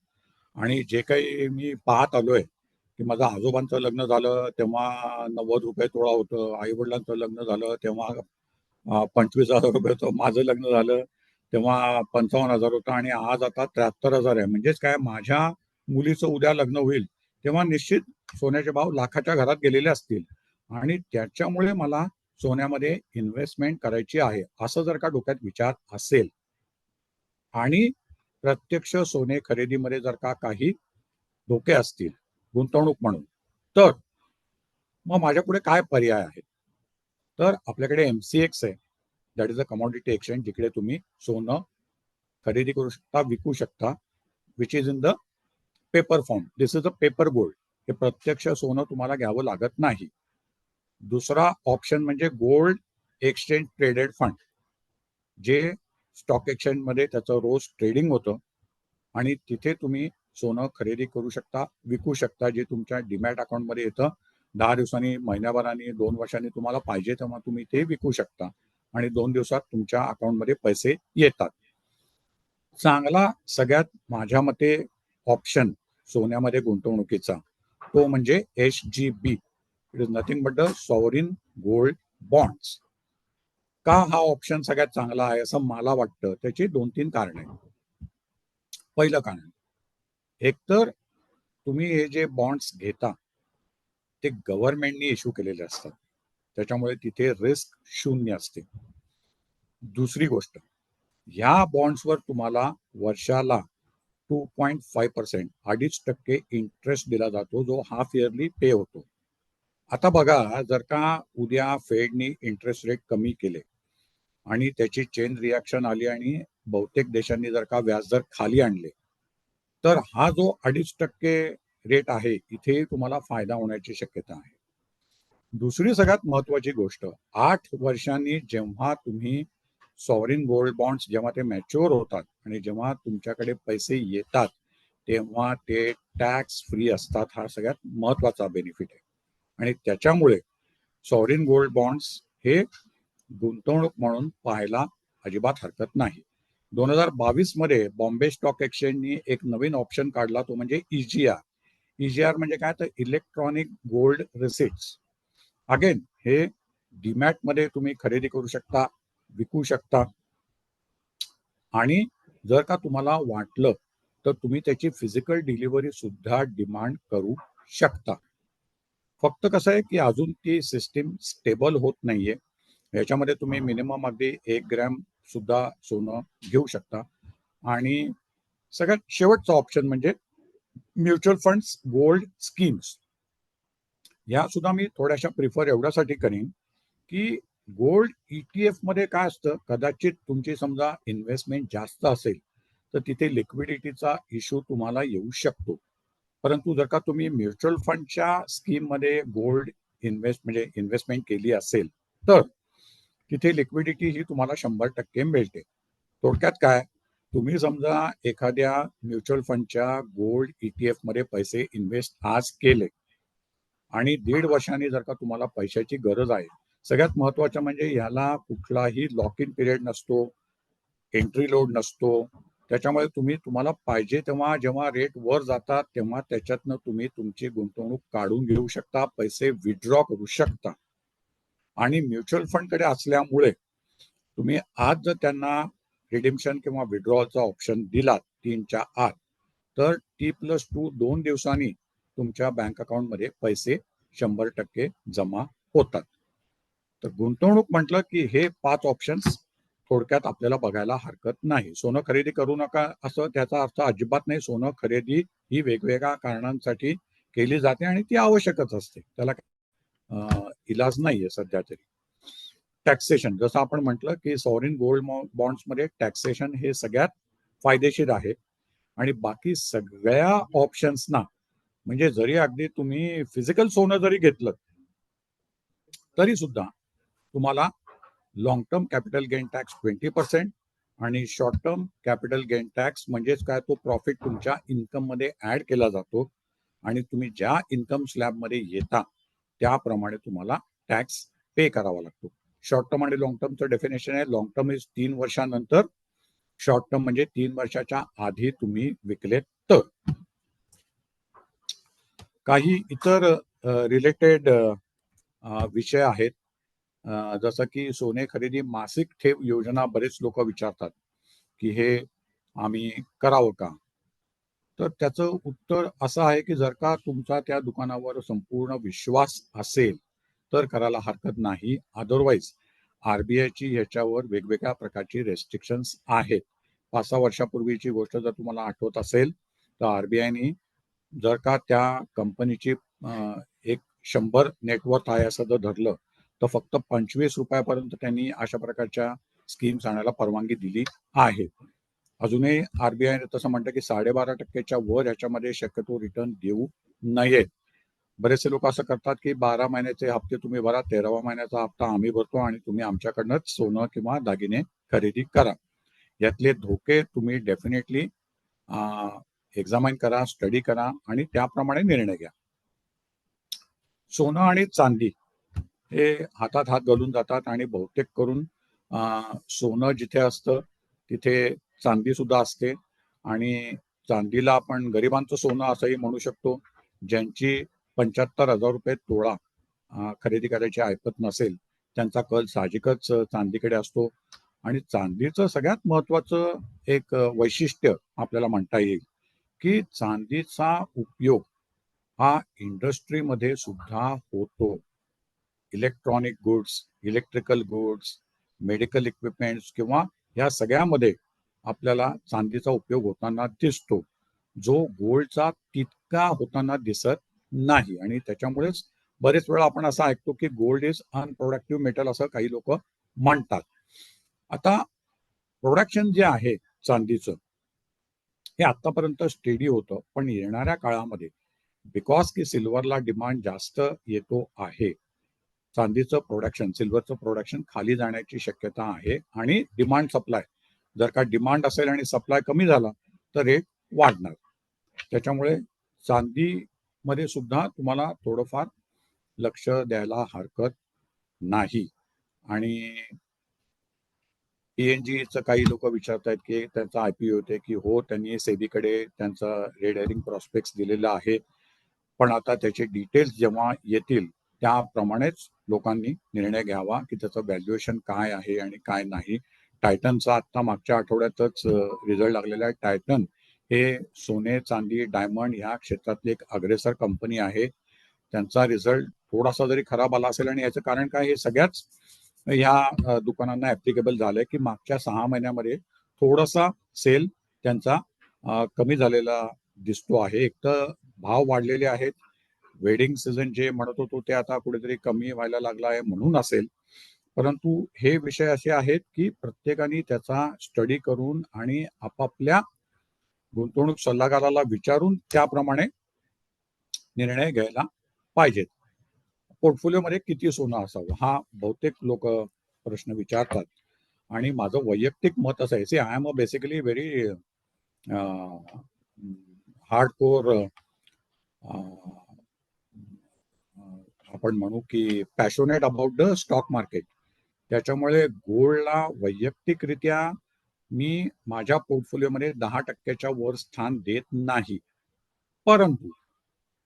आणि जे काही मी पाहत आलोय की माझं आजोबांचं लग्न झालं तेव्हा 90 रुपये तोळा होतं, आई वडिलांचं लग्न झालं तेव्हा 25,000 रुपये होतं, माझं लग्न झालं तेव्हा 55,000 होतं आणि आज आता 73,000 आहे. म्हणजेच काय, माझ्या मुलीचं उद्या लग्न होईल तेव्हा निश्चित सोन्याचे भाव लाखाच्या घरात गेलेले असतील आणि त्याच्यामुळे मला सोन्यामध्ये इन्व्हेस्टमेंट करायची आहे असं जर का डोक्यात विचार असेल आणि प्रत्यक्ष सोने खरेदीमध्ये जर का काही धोके असतील गुंतवणूक म्हणून, तर मग माझ्यापुढे काय पर्याय आहेत? तर आपल्याकडे MCX आहे, that is a commodity exchange, जिकडे तुम्ही सोनं खरेदी करू शकता, विकू शकता, which is in the paper form. This is a paper gold. हे प्रत्यक्ष सोनं तुम्हाला घ्यावं लागत नाही. दुसरा ऑप्शन म्हणजे गोल्ड एक्सचेंज ट्रेडेड फंड, जे स्टॉक एक्सचेंजमध्ये त्याचं रोज ट्रेडिंग होतं आणि तिथे तुम्ही सोनं खरेदी करू शकता, विकू शकता. जे तुमच्या डीमॅट अकाउंटमध्ये येतं 10 दिवसांनी, महिन्याभराने, 2 वर्षांनी तुम्हाला पाहिजे तेव्हा तुम्ही ते विकू शकता आणि 2 दिवसात तुमच्या अकाउंटमध्ये पैसे येतात. चांगला सगळ्यात माझ्या मते ऑप्शन सोन्यामध्ये गुंतवणुकीचा तो म्हणजे SGB. It is nothing but the sovereign gold bonds. का हा ऑप्शन सगळ्यात चांगला आहे असं मला वाटतं? त्याची 2-3 कारण आहेत. पहिलं कारण, एकतर तुम्ही हे जे बॉन्ड्स घेता ते गव्हर्नमेंटनी इश्यू केलेले असतात, त्याच्यामुळे तिथे रिस्क शून्य असते. दुसरी गोष्ट, ह्या बॉन्ड्सवर तुम्हाला वर्षाला 2.5% 2.5% इंटरेस्ट दिला जातो, जो हाफ इयरली पे होतो. आता बघा, जर का उद्या फेडनी इंटरेस्ट रेट कमी केले आणि त्याची चेन रिॲक्शन आली आणि बहुतेक देशांनी जर का व्याजदर खाली आणले, तर हा जो 2.5% रेट आहे इथे तुम्हाला फायदा होण्याची शक्यता आहे. दुसरी सगळ्यात महत्वाची गोष्ट, 8 वर्षांनी जेव्हा तुम्ही सॉव्हरीन गोल्ड बॉन्ड्स जेव्हा ते मॅच्युअर होतात आणि जेव्हा तुमच्याकडे पैसे येतात तेव्हा ते टॅक्स फ्री असतात. हा सगळ्यात महत्वाचा बेनिफिट आहे आणि त्याच्यामुळे सॉव्हरीन गोल्ड बॉन्ड्स हे गुंतवणूक म्हणून पाहायला अजिबात हरकत नाही. 2022 मध्ये बॉम्बे स्टॉक एक्सचेंजनी एक नवीन ऑप्शन काढला, तो म्हणजे EGR. EGR म्हणजे काय, तर इलेक्ट्रॉनिक गोल्ड रिसिट्स. अगेन हे डीमॅट मध्ये तुम्ही खरेदी करू शकता, विकू शकता आणि जर का तुम्हाला वाटलं तर तुम्ही त्याची फिजिकल डिलिव्हरी सुद्धा डिमांड करू शकता. फक्त कसं आहे की अजून ती सिस्टीम स्टेबल होत नाहीये. याच्यामध्ये तुम्ही मिनिमम अगदी 1 ग्रॅम सुद्धा सोनं घेऊ शकता. आणि सगळ्यात शेवटचा ऑप्शन म्हणजे म्युच्युअल फंड्स गोल्ड स्कीम्स. या सुद्धा मी थोड्याशा प्रिफर एवढ्यासाठी करीन की गोल्ड ETF मध्ये काय असतं, कदाचित तुमची समजा इन्व्हेस्टमेंट जास्त असेल तर तिथे लिक्विडिटीचा इश्यू तुम्हाला येऊ शकतो. परंतु जर का तुम्ही म्युच्युअल फंडच्या स्कीम मध्ये गोल्ड इन्व्हेस्टमेंट केली असेल तर तिथे लिक्विडिटी ही तुम्हाला 100% मिळते. थोडक्यात काय, तुम्ही समजा एखाद्या म्युच्युअल फंडच्या गोल्ड ETF मध्ये पैसे इन्व्हेस्ट आज केले आणि 1.5 वर्षांनी जर का तुम्हाला पैशाची गरज आहे, सगळ्यात महत्वाचं म्हणजे याला कुठलाही लॉक इन पिरियड नसतो, एंट्री लोड नसतो. त्याच्यामुळे तुम्हाला पाहिजे तेव्हा जेव्हा रेट वर जातात तेव्हा त्याच्यातनं तुम्ही तुमची गुंतवणूक काढून घेऊ शकता, पैसे विथड्रॉ करू शकता. आणि म्युच्युअल फंडकडे असल्यामुळे तुम्ही आज जर त्यांना रिडिम्शन किंवा विड्रॉलचा ऑप्शन दिलात 3च्या आत, तर T+2 2 दिवसांनी तुमच्या बँक अकाउंटमध्ये पैसे 100% जमा होतात. तर गुंतवणूक म्हटलं की हे 5 ऑप्शन्स थोडक्यात आपल्याला बघायला हरकत नाही. सोनं खरेदी करू नका असं त्याचा अर्थ अजिबात नाही. सोनं खरेदी ही वेगवेगळ्या कारणांसाठी केली जाते आणि ती आवश्यकच असते, त्याला इलाज नाहीये सध्या तरी. टॅक्सेशन, जसं आपण म्हटलं की सॉव्हरीन गोल्ड बॉन्ड्स मध्ये टॅक्सेशन हे सगळ्यात फायदेशीर आहे आणि बाकी सगळ्या ऑप्शन्सना म्हणजे जरी अगदी तुम्ही फिजिकल सोनं जरी घेतलं तरी सुद्धा तुम्हाला long term capital gain tax 20% आणि short term capital gain tax म्हणजेच काय, तो प्रॉफिट तुमच्या इन्कम मध्ये ऍड केला जातो आणि तुम्ही ज्या इन्कम स्लॅब मध्ये येता त्याप्रमाणे तुम्हाला टॅक्स पे करावा लागतो. शॉर्ट टर्म आणि लॉंग टर्मचं डेफिनेशन आहे, लॉंग टर्म इज 3 वर्षानंतर, शॉर्ट टर्म म्हणजे 3 वर्षाच्या आधी तुम्ही विकलेत तर. काही इतर रिलेटेड विषय आहेत, जसं की सोने खरेदी मासिक ठेव योजना. बरेच लोक विचारतात की हे आम्ही करावं का, तर त्याचं उत्तर असं आहे की जर का तुमचा त्या दुकानावर संपूर्ण विश्वास असेल तर करायला हरकत नाही. अदरवाईज RBIची ह्याच्यावर वेगवेगळ्या प्रकारची रेस्ट्रिक्शन्स आहेत. 5-6 वर्षापूर्वीची गोष्ट जर तुम्हाला आठवत असेल तर RBIनी जर का त्या कंपनीची एक 100 नेटवर्थ आहे असं जर धरलं तर फक्त 25 रुपयापर्यंत त्यांनी अशा प्रकारच्या स्कीम्स आणायला परवानगी दिली आहे. अजूनही RBI तसं म्हणतं की 12.5%च्या वर ह्याच्यामध्ये शक्यतो रिटर्न देऊ नयेत. बरेचसे लोक असं करतात की 12 महिन्याचे हप्ते तुम्ही भरा, 13व्या महिन्याचा हप्ता आम्ही भरतो आणि तुम्ही आमच्याकडनंच सोनं किंवा दागिने खरेदी करा. यातले धोके तुम्ही डेफिनेटली एक्झामाइन करा, स्टडी करा आणि त्याप्रमाणे निर्णय घ्या. सोनं आणि चांदी हे हातात हात घालून जातात आणि बहुतेक करून सोनं जिथे असतं तिथे चांदी सुद्धा असते. आणि चांदीला आपण गरिबांचं सोनं असंही म्हणू शकतो. ज्यांची 75,000 रुपये तोळा खरेदी करायची ऐपत नसेल त्यांचा कल साहजिकच चांदीकडे असतो. आणि चांदीचं सगळ्यात महत्वाचं एक वैशिष्ट्य आपल्याला म्हणता येईल की चांदीचा उपयोग हा इंडस्ट्रीमध्ये सुद्धा होतो. Electronic goods, electrical goods, medical equipments किंवा या सगळ्यामध्ये आपल्याला चांदीचा उपयोग होताना दिसतो, जो गोल्डचा तितका होताना दिसत नाही. आणि त्याच्यामुळेच बरेच वेळा आपण असं ऐकतो की गोल्ड इज अनप्रोडक्टिव्ह मेटल असं काही लोक म्हणतात. आता प्रोडक्शन जे आहे चांदीचं हे आतापर्यंत स्टेडी होतं, पण येणाऱ्या काळामध्ये बिकॉज की सिल्वरला डिमांड जास्त येतो आहे, चांदीचं प्रोडक्शन, सिल्वरचं प्रोडक्शन खाली जाण्याची शक्यता आहे. आणि डिमांड सप्लाय, जर का डिमांड असेल आणि सप्लाय कमी झाला तर रेट वाढणार. त्याच्यामुळे चांदीमध्ये सुद्धा तुम्हाला थोडंफार लक्ष द्यायला हरकत नाही. आणि ENGचं काही लोक विचारतायत की त्यांचा IPO होते की हो, त्यांनी सेबीकडे त्यांचा रेड हेरिंग प्रॉस्पेक्ट्स दिलेला आहे, पण आता त्याचे डिटेल्स जेव्हा येतील त्याप्रमाणेच लोकांनी निर्णय घ्यावा की त्याचं व्हॅल्युएशन काय आहे आणि काय नाही. टायटनचा आता मागच्या आठवड्यातच रिझल्ट लागलेला आहे. टायटन हे सोने, चांदी, डायमंड ह्या क्षेत्रातली एक अग्रेसर कंपनी आहे. त्यांचा रिझल्ट थोडासा जरी खराब आला असेल, आणि याचं कारण काय, हे सगळ्याच ह्या दुकानांना ऍप्लिकेबल झालंय की मागच्या 6 महिन्यामध्ये थोडासा सेल त्यांचा कमी झालेला दिसतो आहे. एक तर भाव वाढलेले आहेत, वेडिंग सीझन जे म्हणत होतो ते आता कुठेतरी कमी व्हायला लागला आहे म्हणून असेल. परंतु हे विषय असे आहेत की प्रत्येकाने त्याचा स्टडी करून आणि आपापल्या गुंतवणूक सल्लागाराला विचारून त्याप्रमाणे निर्णय घ्यायला पाहिजेत. पोर्टफोलिओमध्ये किती सोनं असावं हा बहुतेक लोक प्रश्न विचारतात. आणि माझं वैयक्तिक मत असं आहे, I am a basically very hardcore, आपण म्हणू की passionate about the stock market. त्याच्यामुळे गोल्डला वैयक्तिकरित्या मी माझ्या पोर्टफोलिओमध्ये 10% वर स्थान देत नाही. परंतु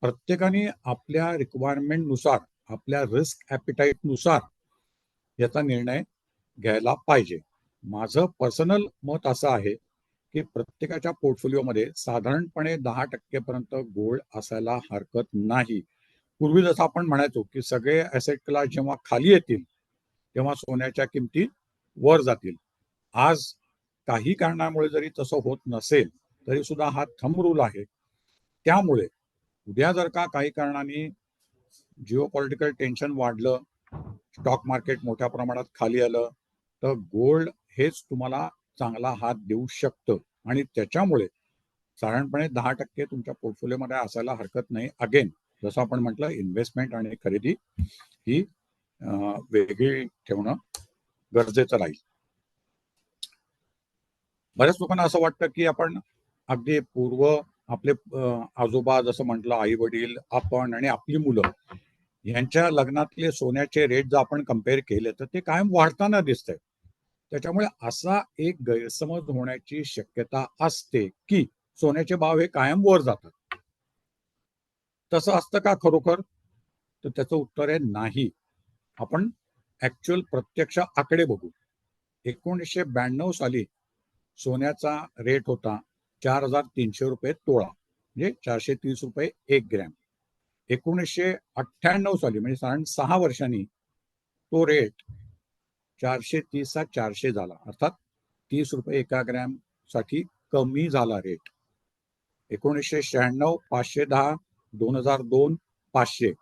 प्रत्येकाने आपल्या रिक्वायरमेंट नुसार, आपल्या रिस्क ॲपिटाईट नुसार याचा निर्णय घ्यायला पाहिजे. माझं पर्सनल मत असं आहे की प्रत्येकाच्या पोर्टफोलिओमध्ये साधारणपणे 10% पर्यंत गोल्ड असायला हरकत नाही. पूर्वी जसं आपण म्हणायचो की सगळे ॲसेट क्लास जेव्हा खाली येतील तेव्हा सोन्याच्या किमती वर जातील. आज काही कारणामुळे जरी तसं होत नसेल तरी सुद्धा हा थंब रूल आहे. त्यामुळे उद्या जर का काही कारणाने जिओपॉलिटिकल टेन्शन वाढलं, स्टॉक मार्केट मोठ्या प्रमाणात खाली आलं, तर गोल्ड हेच तुम्हाला चांगला हात देऊ शकतं. आणि त्याच्यामुळे साधारणपणे 10% तुमच्या पोर्टफोलिओमध्ये असायला हरकत नाही. अगेन जसं आपण म्हटलं, इन्व्हेस्टमेंट आणि खरेदी ही वेगळी ठेवणं गरजेचं राहील. बऱ्याच लोकांना असं वाटतं की आपण अगदी पूर्व आपले आजोबा, जसं म्हटलं आई वडील, आपण आणि आपली मुलं यांच्या लग्नातले सोन्याचे रेट जर आपण कम्पेअर केले तर ते कायम वाढताना दिसतंय. त्याच्यामुळे असा एक गैरसमज होण्याची शक्यता असते की सोन्याचे भाव हे कायम वर जातात. तसं असतं का खरोखर? तर त्याचं उत्तर आहे नाही. आपण ऍक्च्युअल प्रत्यक्ष आकडे बघू. 1992 साली सोन्याचा रेट होता 4,300 रुपये तोळा, म्हणजे 430 रुपये 1 ग्रॅम. 1998 साली म्हणजे साधारण 6 वर्षांनी तो रेट 430 चा 400 झाला, अर्थात 30 रुपये एका ग्रॅम साठी कमी झाला रेट. 1996 510, 2002 500,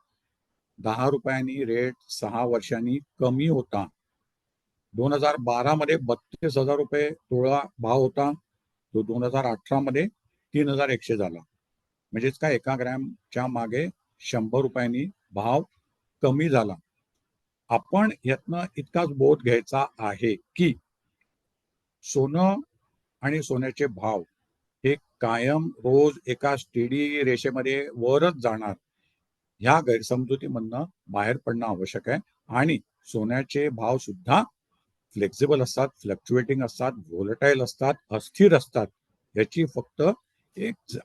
10 रुपयांनी रेट 6 वर्षांनी कमी होता. 2012 मध्ये 32,000 रुपये तोळा भाव होता, तो 2018 मध्ये 3,100 झाला. म्हणजेच काय, एका ग्रॅमच्या मागे 100 रुपयांनी भाव कमी झाला. आपण यातनं इतकाच बोध घ्यायचा आहे की सोनं आणि सोन्याचे भाव हे कायम रोज एका स्टेडी रेषेमध्ये वरच जाणार, ह्या गैरसमजुतीमधनं बाहेर पडणं आवश्यक आहे. आणि सोन्याचे भाव सुद्धा फ्लेक्झिबल असतात, फ्लक्च्युएटिंग असतात, व्होलटाईल असतात, अस्थिर असतात. याची फक्त एक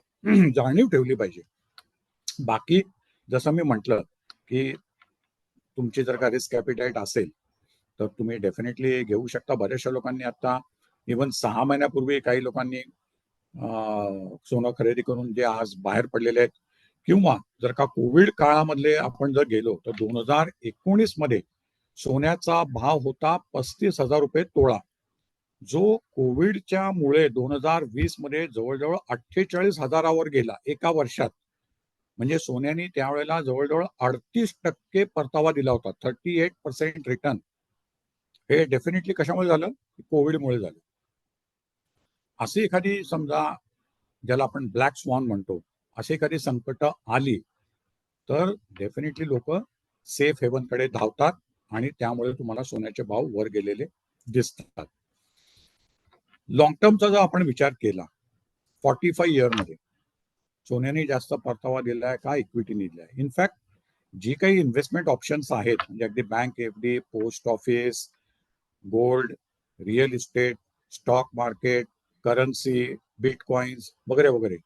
जाणीव ठेवली पाहिजे. बाकी जसं मी म्हटलं की तुमची जर का रिस्क कॅपिटाईट असेल तर तुम्ही डेफिनेटली घेऊ शकता. बऱ्याचशा लोकांनी आता इव्हन 6 महिन्यापूर्वी काही लोकांनी सोनं खरेदी करून जे आज बाहेर पडलेले आहेत, किंवा जर का कोविड काळामधले आपण जर गेलो तर 2019 मध्ये सोन्याचा भाव होता 35,000 रुपये तोळा, जो कोविडच्या मुळे 2020 मध्ये जवळजवळ 48,000वर गेला एका वर्षात. म्हणजे सोन्याने त्यावेळेला जवळजवळ 38% परतावा दिला होता, 38% रिटर्न. हे डेफिनेटली कशामुळे झालं? कोविडमुळे झालं. अशी एखादी समजा, ज्याला आपण ब्लॅक स्वान म्हणतो, अशी एखादी संकट आली तर डेफिनेटली लोक सेफ हेवनकडे धावतात आणि त्यामुळे तुम्हाला सोन्याचे भाव वर गेलेले दिसतात. लॉंग टर्मचा जर आपण विचार केला, 45 इयरमध्ये सोन्याने जास्त परतावा दिलाय का इक्विटीने दिलाय? इनफॅक्ट जी काही इन्व्हेस्टमेंट ऑप्शन्स आहेत, म्हणजे अगदी bank FD, post office, gold, real estate, stock market, currency, bitcoins वगैरे वगैरे,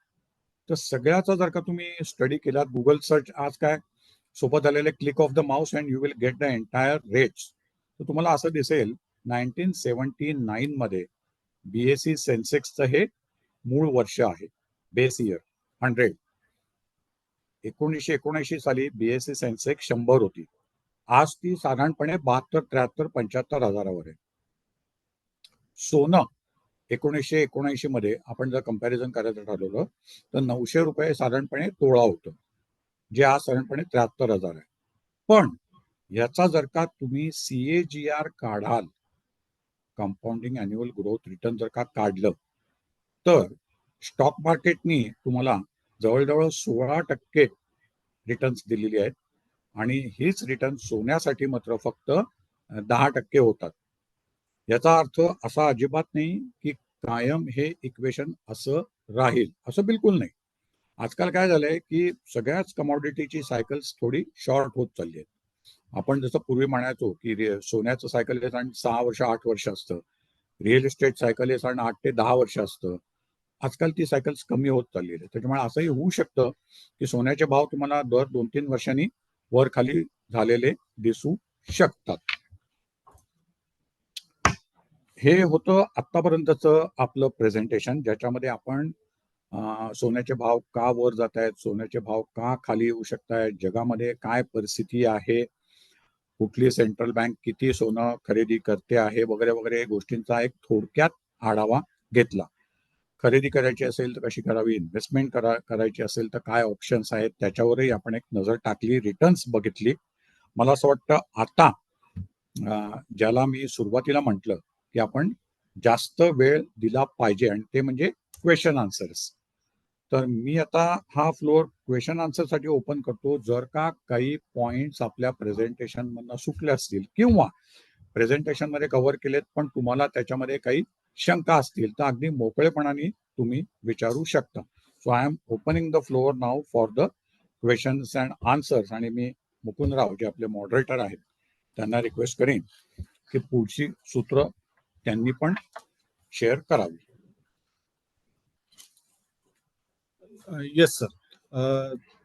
तर सगळ्याचा जर का तुम्ही स्टडी केला, गुगल सर्च आज काय सोबत आलेले, click of the mouse and you will get the entire rates, तर तुम्हाला असं दिसेल 1979 मध्ये बीएससी सेन्सेक्सचं हे मूळ वर्ष आहे, बेस इयर 100. 1979 साली बीएससी सेन्सेक्स 100 होती. आज ती साधारणपणे 72, 73, 75 हजारावर आहे. सोनं 1979 मध्ये आपण जर कंपॅरिझन करायचं ठरवलं तर 900 रुपये साधारणपणे तोळा होतं, जे आज साधारणपणे 73,000 आहे. पण याचा जर का तुम्ही CAGR काढाल, कंपाऊंडिंग अॅन्युअल ग्रोथ रिटर्न जर का काढलं, तर स्टॉक मार्केटनी तुम्हाला जवळजवळ 16% रिटर्न्स दिलेली आहेत आणि हीच रिटर्न सोन्यासाठी मात्र फक्त 10% होतात. याचा अर्थ असा अजिबात नाही की कायम हे इक्वेशन असं राहील, असं बिलकुल नाही. आजकाल काय झालंय की सगळ्याच कमॉडिटीची सायकल्स थोडी शॉर्ट होत चालली आहेत. आपण जसं पूर्वी म्हणायचो की सोन्याचं सायकल हे 6 वर्ष 8 वर्ष असतं, रिअल इस्टेट सायकल हे 8 ते 10 वर्ष असतं. आजकाल ती सायकल्स कमी होत चालली आहे. त्याच्यामुळे असंही होऊ शकतं की सोन्याचे भाव तुम्हाला दर 2-3 वर्षांनी वर खाली झालेले दिसू शकतात. हे होतं आतापर्यंतचं आपलं प्रेझेंटेशन, ज्याच्यामध्ये आपण सोन्याचे भाव का वर जात आहेत, सोन्याचे भाव का खाली येऊ शकतायत, जगामध्ये काय परिस्थिती आहे, कुठली सेंट्रल बँक किती सोनं खरेदी करते आहे, वगैरे वगैरे गोष्टींचा एक थोडक्यात आढावा घेतला. खरेदी करायची असेल तर कशी करावी, इन्व्हेस्टमेंट करायची असेल तर काय ऑप्शन्स आहेत, त्याच्यावरही आपण एक नजर टाकली, रिटर्न्स बघितली. मला असं वाटतं आता ज्याला मी सुरुवातीला म्हटलं की आपण जास्त वेळ दिला पाहिजे, आणि ते म्हणजे क्वेश्चन आन्सर्स. तर मी आता हा फ्लोअर क्वेश्चन आन्सरसाठी ओपन करतो. जर का काही पॉइंट्स आपल्या प्रेझेंटेशन मधनं सुटले असतील किंवा प्रेझेंटेशन मध्ये कव्हर केलेत पण तुम्हाला त्याच्यामध्ये काही शंका असतील तर अगदी मोकळेपणाने तुम्ही विचारू शकता. So I am opening the floor now for the questions and answers. आणि मी मुकुंदराव जे आपले मॉडरेटर आहेत त्यांना रिक्वेस्ट करेन की पुढची सूत्र त्यांनी पण शेअर करावी. येस सर,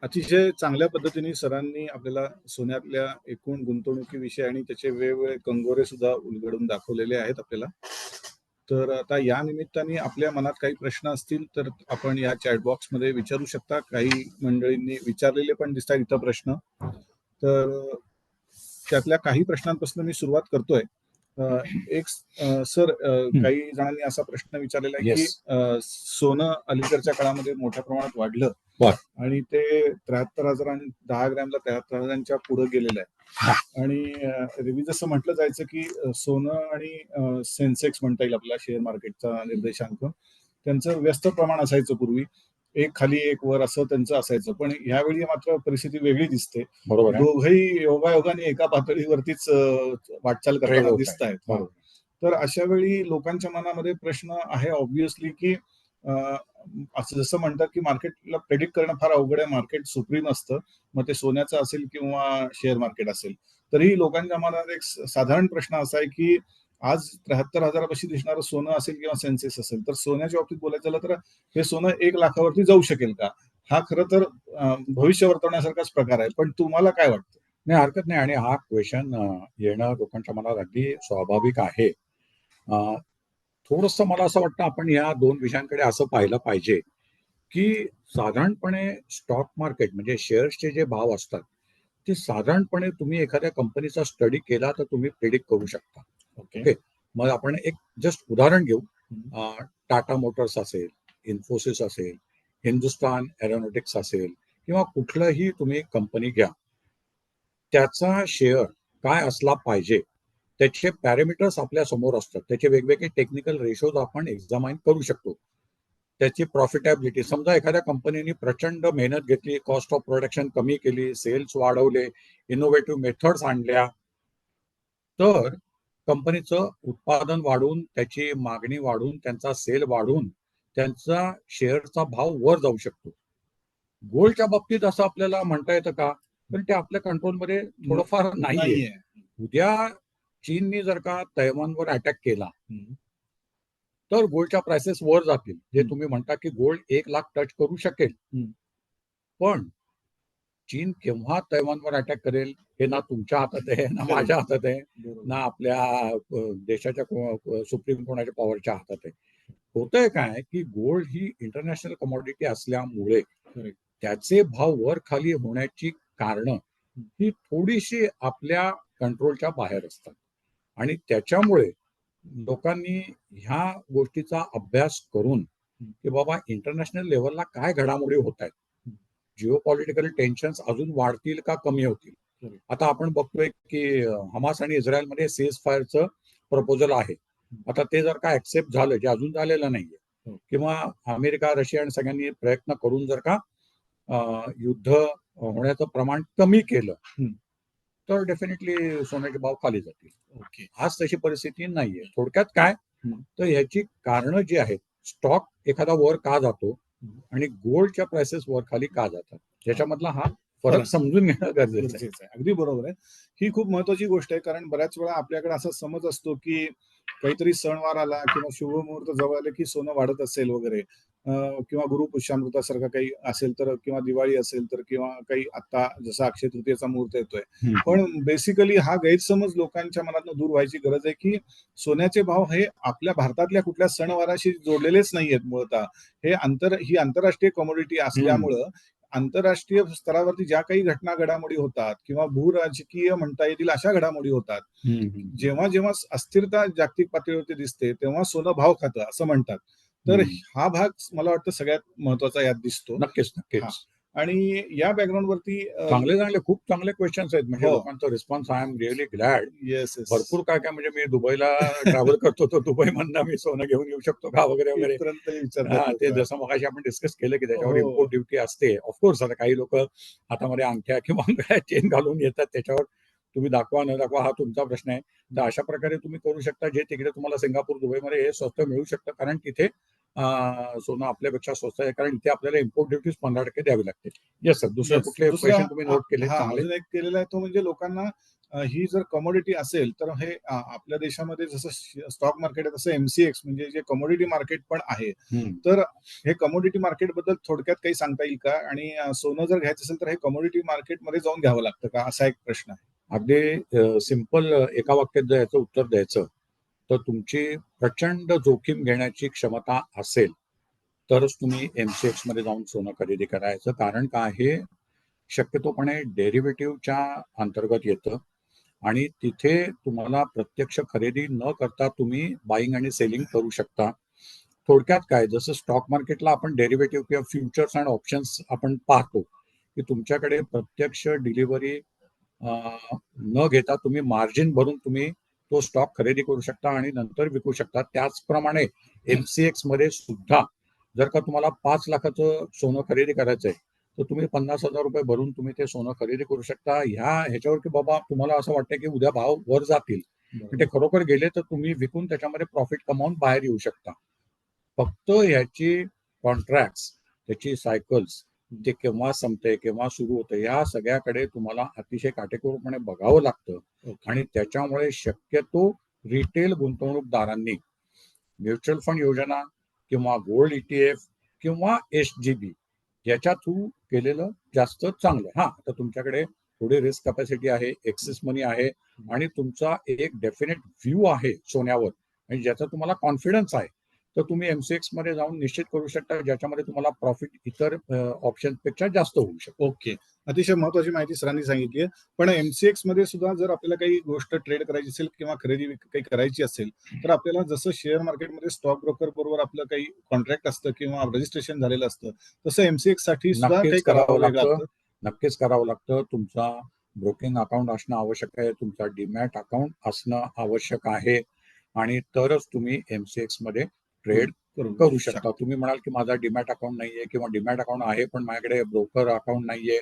अतिशय चांगल्या पद्धतीने सरांनी आपल्याला सोन्यातल्या एकूण गुंतवणुकीविषयी आणि त्याचे वेगवेगळे कंगोरे सुद्धा उलगडून दाखवलेले आहेत आपल्याला. तर आता या निमित्ताने आपल्या मनात काही प्रश्न असतील तर आपण या चॅटबॉक्समध्ये विचारू शकता. काही मंडळींनी विचारलेले पण दिसतात इथं प्रश्न, तर त्यातल्या काही प्रश्नांपासून मी सुरुवात करतोय. एक सर, काही जणांनी असा प्रश्न विचारलेला आहे की सोनं अलीकडच्या काळामध्ये मोठ्या प्रमाणात वाढलं आणि ते 73,000 आणि 10 ग्रॅमला 73,000च्या पुढे गेलेलं आहे. आणि जसं म्हटलं जायचं की सोनं आणि सेन्सेक्स म्हणता येईल आपला शेअर मार्केटचा निर्देशांक, त्यांचं व्यस्त प्रमाण असायचं पूर्वी, एक खाली एक वर असं त्यांचं असायचं. पण ह्यावेळी मात्र परिस्थिती वेगळी दिसते. बरोबर आहे. दोघंही योगायोगाने एका पातळीवरतीच वाटचाल करताना दिसत आहेत. तर अशा वेळी लोकांच्या मनामध्ये प्रश्न आहे ऑब्व्हियसली की असं जसं म्हणतात की मार्केटला प्रेडिक्ट करणं फार अवघड आहे, मार्केट सुप्रीम असतं, मग ते सोन्याचं असेल किंवा शेअर मार्केट असेल. तरीही लोकांच्या मनात एक साधारण प्रश्न असा आहे की आज 73,000 पाशी दिसणारं सोनं असेल किंवा सेन्सेक्स असेल, तर सोन्याच्या बाबतीत बोलायचं झालं तर हे सोनं 1 लाखावरती जाऊ शकेल का? हा खरं तर भविष्य वर्तवण्यासारखाच प्रकार आहे. पण तुम्हाला काय वाटतं? नाही, हरकत नाही. आणि हा क्वेश्चन येणं लोकांच्या मनात अगदी स्वाभाविक आहे. थोडंसं मला असं वाटतं आपण या 2 विषयांकडे असं पाहिलं पाहिजे, की साधारणपणे स्टॉक मार्केट म्हणजे शेअर्सचे जे भाव असतात, ते साधारणपणे तुम्ही एखाद्या कंपनीचा स्टडी केला तर तुम्ही प्रिडिक्ट करू शकता. ओके. मग आपण एक जस्ट उदाहरण घेऊ. टाटा मोटर्स असेल, इन्फोसिस असेल, हिंदुस्तान एरोनॉटिक्स असेल किंवा कुठलंही तुम्ही कंपनी घ्या. त्याचा शेअर काय असला पाहिजे, त्याचे पॅरामीटर्स आपल्या समोर असतात. त्याचे वेगवेगळे टेक्निकल रेशोज आपण एक्झामाइन करू शकतो. त्याची प्रॉफिटेबिलिटी, समजा एखाद्या कंपनीने प्रचंड मेहनत घेतली, कॉस्ट ऑफ प्रोडक्शन कमी केली, सेल्स वाढवले, इनोव्हेटिव्ह मेथड्स आणल्या, तर कंपनीचं उत्पादन वाढून, त्याची मागणी वाढून, त्यांचा सेल वाढून, त्यांचा शेअरचा भाव वर जाऊ शकतो. गोल्डच्या बाबतीत असं आपल्याला म्हणता येतं का? पण ते आपल्या कंट्रोलमध्ये थोडंफार नाहीये. नाहीये. उद्या चीनने जर का तैवानवर अटॅक केला, तर गोल्डच्या प्राइसेस वर जातील. जे तुम्ही म्हणता की गोल्ड 1 लाख टच करू शकेल. पण चीन केव्हा तैवानवर अटॅक करेल हे ना तुमच्या हातात आहे, ना माझ्या हातात आहे, ना आपल्या देशाच्या सुप्रीम कोर्टाच्या पॉवरच्या हातात आहे. होतंय काय की गोल्ड ही इंटरनॅशनल कमॉडिटी असल्यामुळे त्याचे भाव वर खाली होण्याची कारणं ही थोडीशी आपल्या कंट्रोलच्या बाहेर असतात. आणि त्याच्यामुळे लोकांनी ह्या गोष्टीचा अभ्यास करून की बाबा इंटरनॅशनल लेवलला काय घडामोडी होत आहेत, जिओपॉलिटिकल टेन्शन्स अजून वाढतील का कमी होतील. आता आपण बघतोय की हमास आणि इस्रायलमध्ये सीज फायरचं प्रपोजल आहे. आता ते जर का ऍक्सेप्ट झालं, जे अजून झालेलं नाहीये, किंवा अमेरिका रशिया आणि सगळ्यांनी प्रयत्न करून जर का युद्ध होण्याचं प्रमाण कमी केलं, तर डेफिनेटली सोन्याचे भाव खाली जातील. ओके. आज तशी परिस्थिती नाहीये. थोडक्यात काय, तर ह्याची कारणं जी आहेत, स्टॉक एखादा वर का जातो आणि गोल्डच्या प्राइसेस वर खाली का जातात, त्याच्यामधला हा फरक समजून घेणं गरजेचं आहे. अगदी बरोबर आहे. ही खूप महत्वाची गोष्ट आहे, कारण बऱ्याच वेळा आपल्याकडे असा समज असतो की काहीतरी सणवार आला किंवा शुभमुहूर्त जवळ आले की सोनं वाढत असेल वगैरे, किंवा गुरुपुष्यामृतासारखं काही असेल तर, किंवा दिवाळी असेल तर, किंवा काही आता जसा अक्षय तृतीयेचा मुहूर्त येतोय. पण बेसिकली हा गैरसमज लोकांच्या मनातून दूर व्हायची गरज आहे की सोन्याचे भाव हे आपल्या भारतातल्या कुठल्या सणवाराशी जोडलेलेच नाहीयेत मूळतः. ही आंतरराष्ट्रीय कमोडिटी असल्यामुळं आंतरराष्ट्रीय स्तरावरती ज्या काही घटना घडामोडी होतात किंवा भूराजकीय म्हणता येतील अशा घडामोडी होतात, जेव्हा जेव्हा अस्थिरता जागतिक पातळीवरती दिसते तेव्हा सोनं भाव खातं असं म्हणतात. तर हा भाग मला वाटतं सगळ्यात महत्वाचा यात दिसतो. नक्कीच नक्कीच. आणि या बॅकग्राऊंड वरती चांगले खूप चांगले क्वेश्चन्स आहेत. म्हणजे लोकांचा response, I am really glad. Yes भरपूर काय काय, म्हणजे मी दुबईला ट्रॅव्हल करतो, तर दुबईमधनं मी सोनं घेऊन येऊ शकतो का वगैरे वगैरे. ते जसं मगाशी आपण डिस्कस केलं की त्याच्यावर इम्पोर्ट ड्युटी असते. ऑफकोर्स आता काही लोक हातामध्ये अंगठ्या किंवा चेन घालून येतात, त्याच्यावर तुम्ही दाखवा न दाखवा हा तुमचा प्रश्न आहे. तर अशा प्रकारे तुम्ही करू शकता, जे तिकडे तुम्हाला सिंगापूर दुबईमध्ये हे स्वस्त मिळू शकतं, कारण तिथे सोनं आपल्यापेक्षा स्वस्त आहे, कारण इथे आपल्याला इम्पोर्ट ड्युटीज 15% द्यावी लागते. येस सर, दुसरे कुठले क्वेश्चन तुम्ही नोट केले? अजून एक केलेला आहे तो म्हणजे लोकांना ही जर कमोडिटी असेल तर हे आपल्या देशामध्ये जसं स्टॉक मार्केट आहे तसं एमसीएक्स म्हणजे जे कमोडिटी मार्केट पण आहे. तर हे कमोडिटी मार्केट बद्दल थोडक्यात काही सांगता येईल का? आणि सोनं जर घ्यायचं असेल तर हे कमोडिटी मार्केटमध्ये जाऊन घ्यावं लागतं का, असा एक प्रश्न आहे. अगदी सिंपल एका वाक्यात जर याचं उत्तर द्यायचं, तर तुमची प्रचंड जोखीम घेण्याची क्षमता असेल तरच तुम्ही एमसीएक्स मध्ये जाऊन सोनं खरेदी करायचं. कारण का, हे शक्यतोपणे डेरिव्हेटिव्हच्या अंतर्गत येतं आणि तिथे तुम्हाला प्रत्यक्ष खरेदी न करता तुम्ही बाईंग आणि सेलिंग करू शकता. थोडक्यात काय, जसं स्टॉक मार्केटला आपण डेरिव्हेटिव्ह किंवा फ्युचर्स अँड ऑप्शन्स आपण पाहतो की तुमच्याकडे प्रत्यक्ष डिलिव्हरी न घेता तुम्ही मार्जिन भरून तुम्ही तो स्टॉक खरेदी करू शकता आणि नंतर विकू शकता. त्याचप्रमाणे एमसीएक्स मध्ये सुद्धा जर का तुम्हाला 5 लाखाचं सोनं खरेदी करायचं आहे, तर तुम्ही 50,000 रुपये भरून तुम्ही ते सोनं खरेदी करू शकता. ह्याच्यावर की बाबा तुम्हाला असं वाटतं की उद्या भाव वर जातील, ते खरोखर गेले तर तुम्ही विकून त्याच्यामध्ये प्रॉफिट कमावून बाहेर येऊ शकता. फक्त ह्याची कॉन्ट्रॅक्ट्स, त्याची सायकल्स, ते केव्हा संपते केव्हा सुरू होते, या सगळ्याकडे तुम्हाला अतिशय काटेकोरपणे बघावं लागतं. आणि त्याच्यामुळे शक्यतो रिटेल गुंतवणूकदारांनी म्युच्युअल फंड योजना किंवा गोल्ड ETF किंवा SGB याच्या थ्रू केलेलं जास्त चांगलं. हा, आता तुमच्याकडे थोडी रिस्क कॅपॅसिटी आहे, एक्सेस मनी आहे आणि तुमचा एक डेफिनेट व्ह्यू आहे सोन्यावर आणि ज्याचा तुम्हाला कॉन्फिडन्स आहे, तर तुम्ही MCX मध्ये जाऊन निश्चित करू शकता, ज्याच्यामध्ये तुम्हाला प्रॉफिट इतर ऑप्शन पेक्षा जास्त होऊ शकतो. ओके, अतिशय महत्वाची माहिती सरांनी सांगितली आहे. पण MCX मध्ये सुद्धा जर आपल्याला काही गोष्ट ट्रेड करायची असेल किंवा खरेदी काही करायची असेल, तर आपल्याला जसं शेअर मार्केटमध्ये स्टॉक ब्रोकर बरोबर आपलं काही कॉन्ट्रॅक्ट असतं किंवा रजिस्ट्रेशन झालेलं असतं, तसं MCX साठी सुद्धा काही नक्कीच करावं करावं लागतं. लागतं. नक्कीच करावं लागतं. तुमचा ब्रोकिंग अकाउंट असणं आवश्यक आहे, तुमचा डीमॅट अकाउंट असणं आवश्यक आहे आणि तरच तुम्ही MCX मध्ये ट्रेड करू शकता. तुम्ही म्हणाल की माझा डीमॅट अकाउंट नाहीये किंवा डीमॅट अकाउंट आहे पण माझ्याकडे ब्रोकर अकाउंट नाहीये,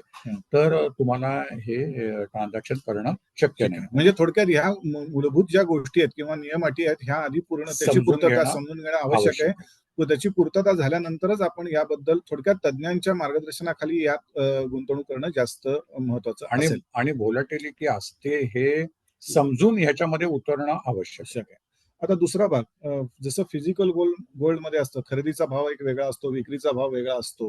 तर तुम्हाला हे ट्रान्झॅक्शन करणं शक्य नाही. म्हणजे थोडक्यात ह्या मूलभूत ज्या गोष्टी आहेत किंवा नियम अटी आहेत, ह्या आधी पूर्ण त्याची समजून पूर्तता घेणं समजून घेणं आवश्यक आहे. व त्याची पूर्तता झाल्यानंतरच आपण याबद्दल थोडक्यात तज्ञांच्या मार्गदर्शनाखाली यात गुंतवणूक करणं जास्त महत्वाचं असेल. आणि व्होलॅटिलिटी असते हे समजून ह्याच्यामध्ये उतरणं आवश्यक आहे. आता दुसरा भाग, जसं फिजिकल गोल्ड मध्ये असतं, खरेदीचा भाव एक वेगळा असतो, विक्रीचा भाव वेगळा असतो,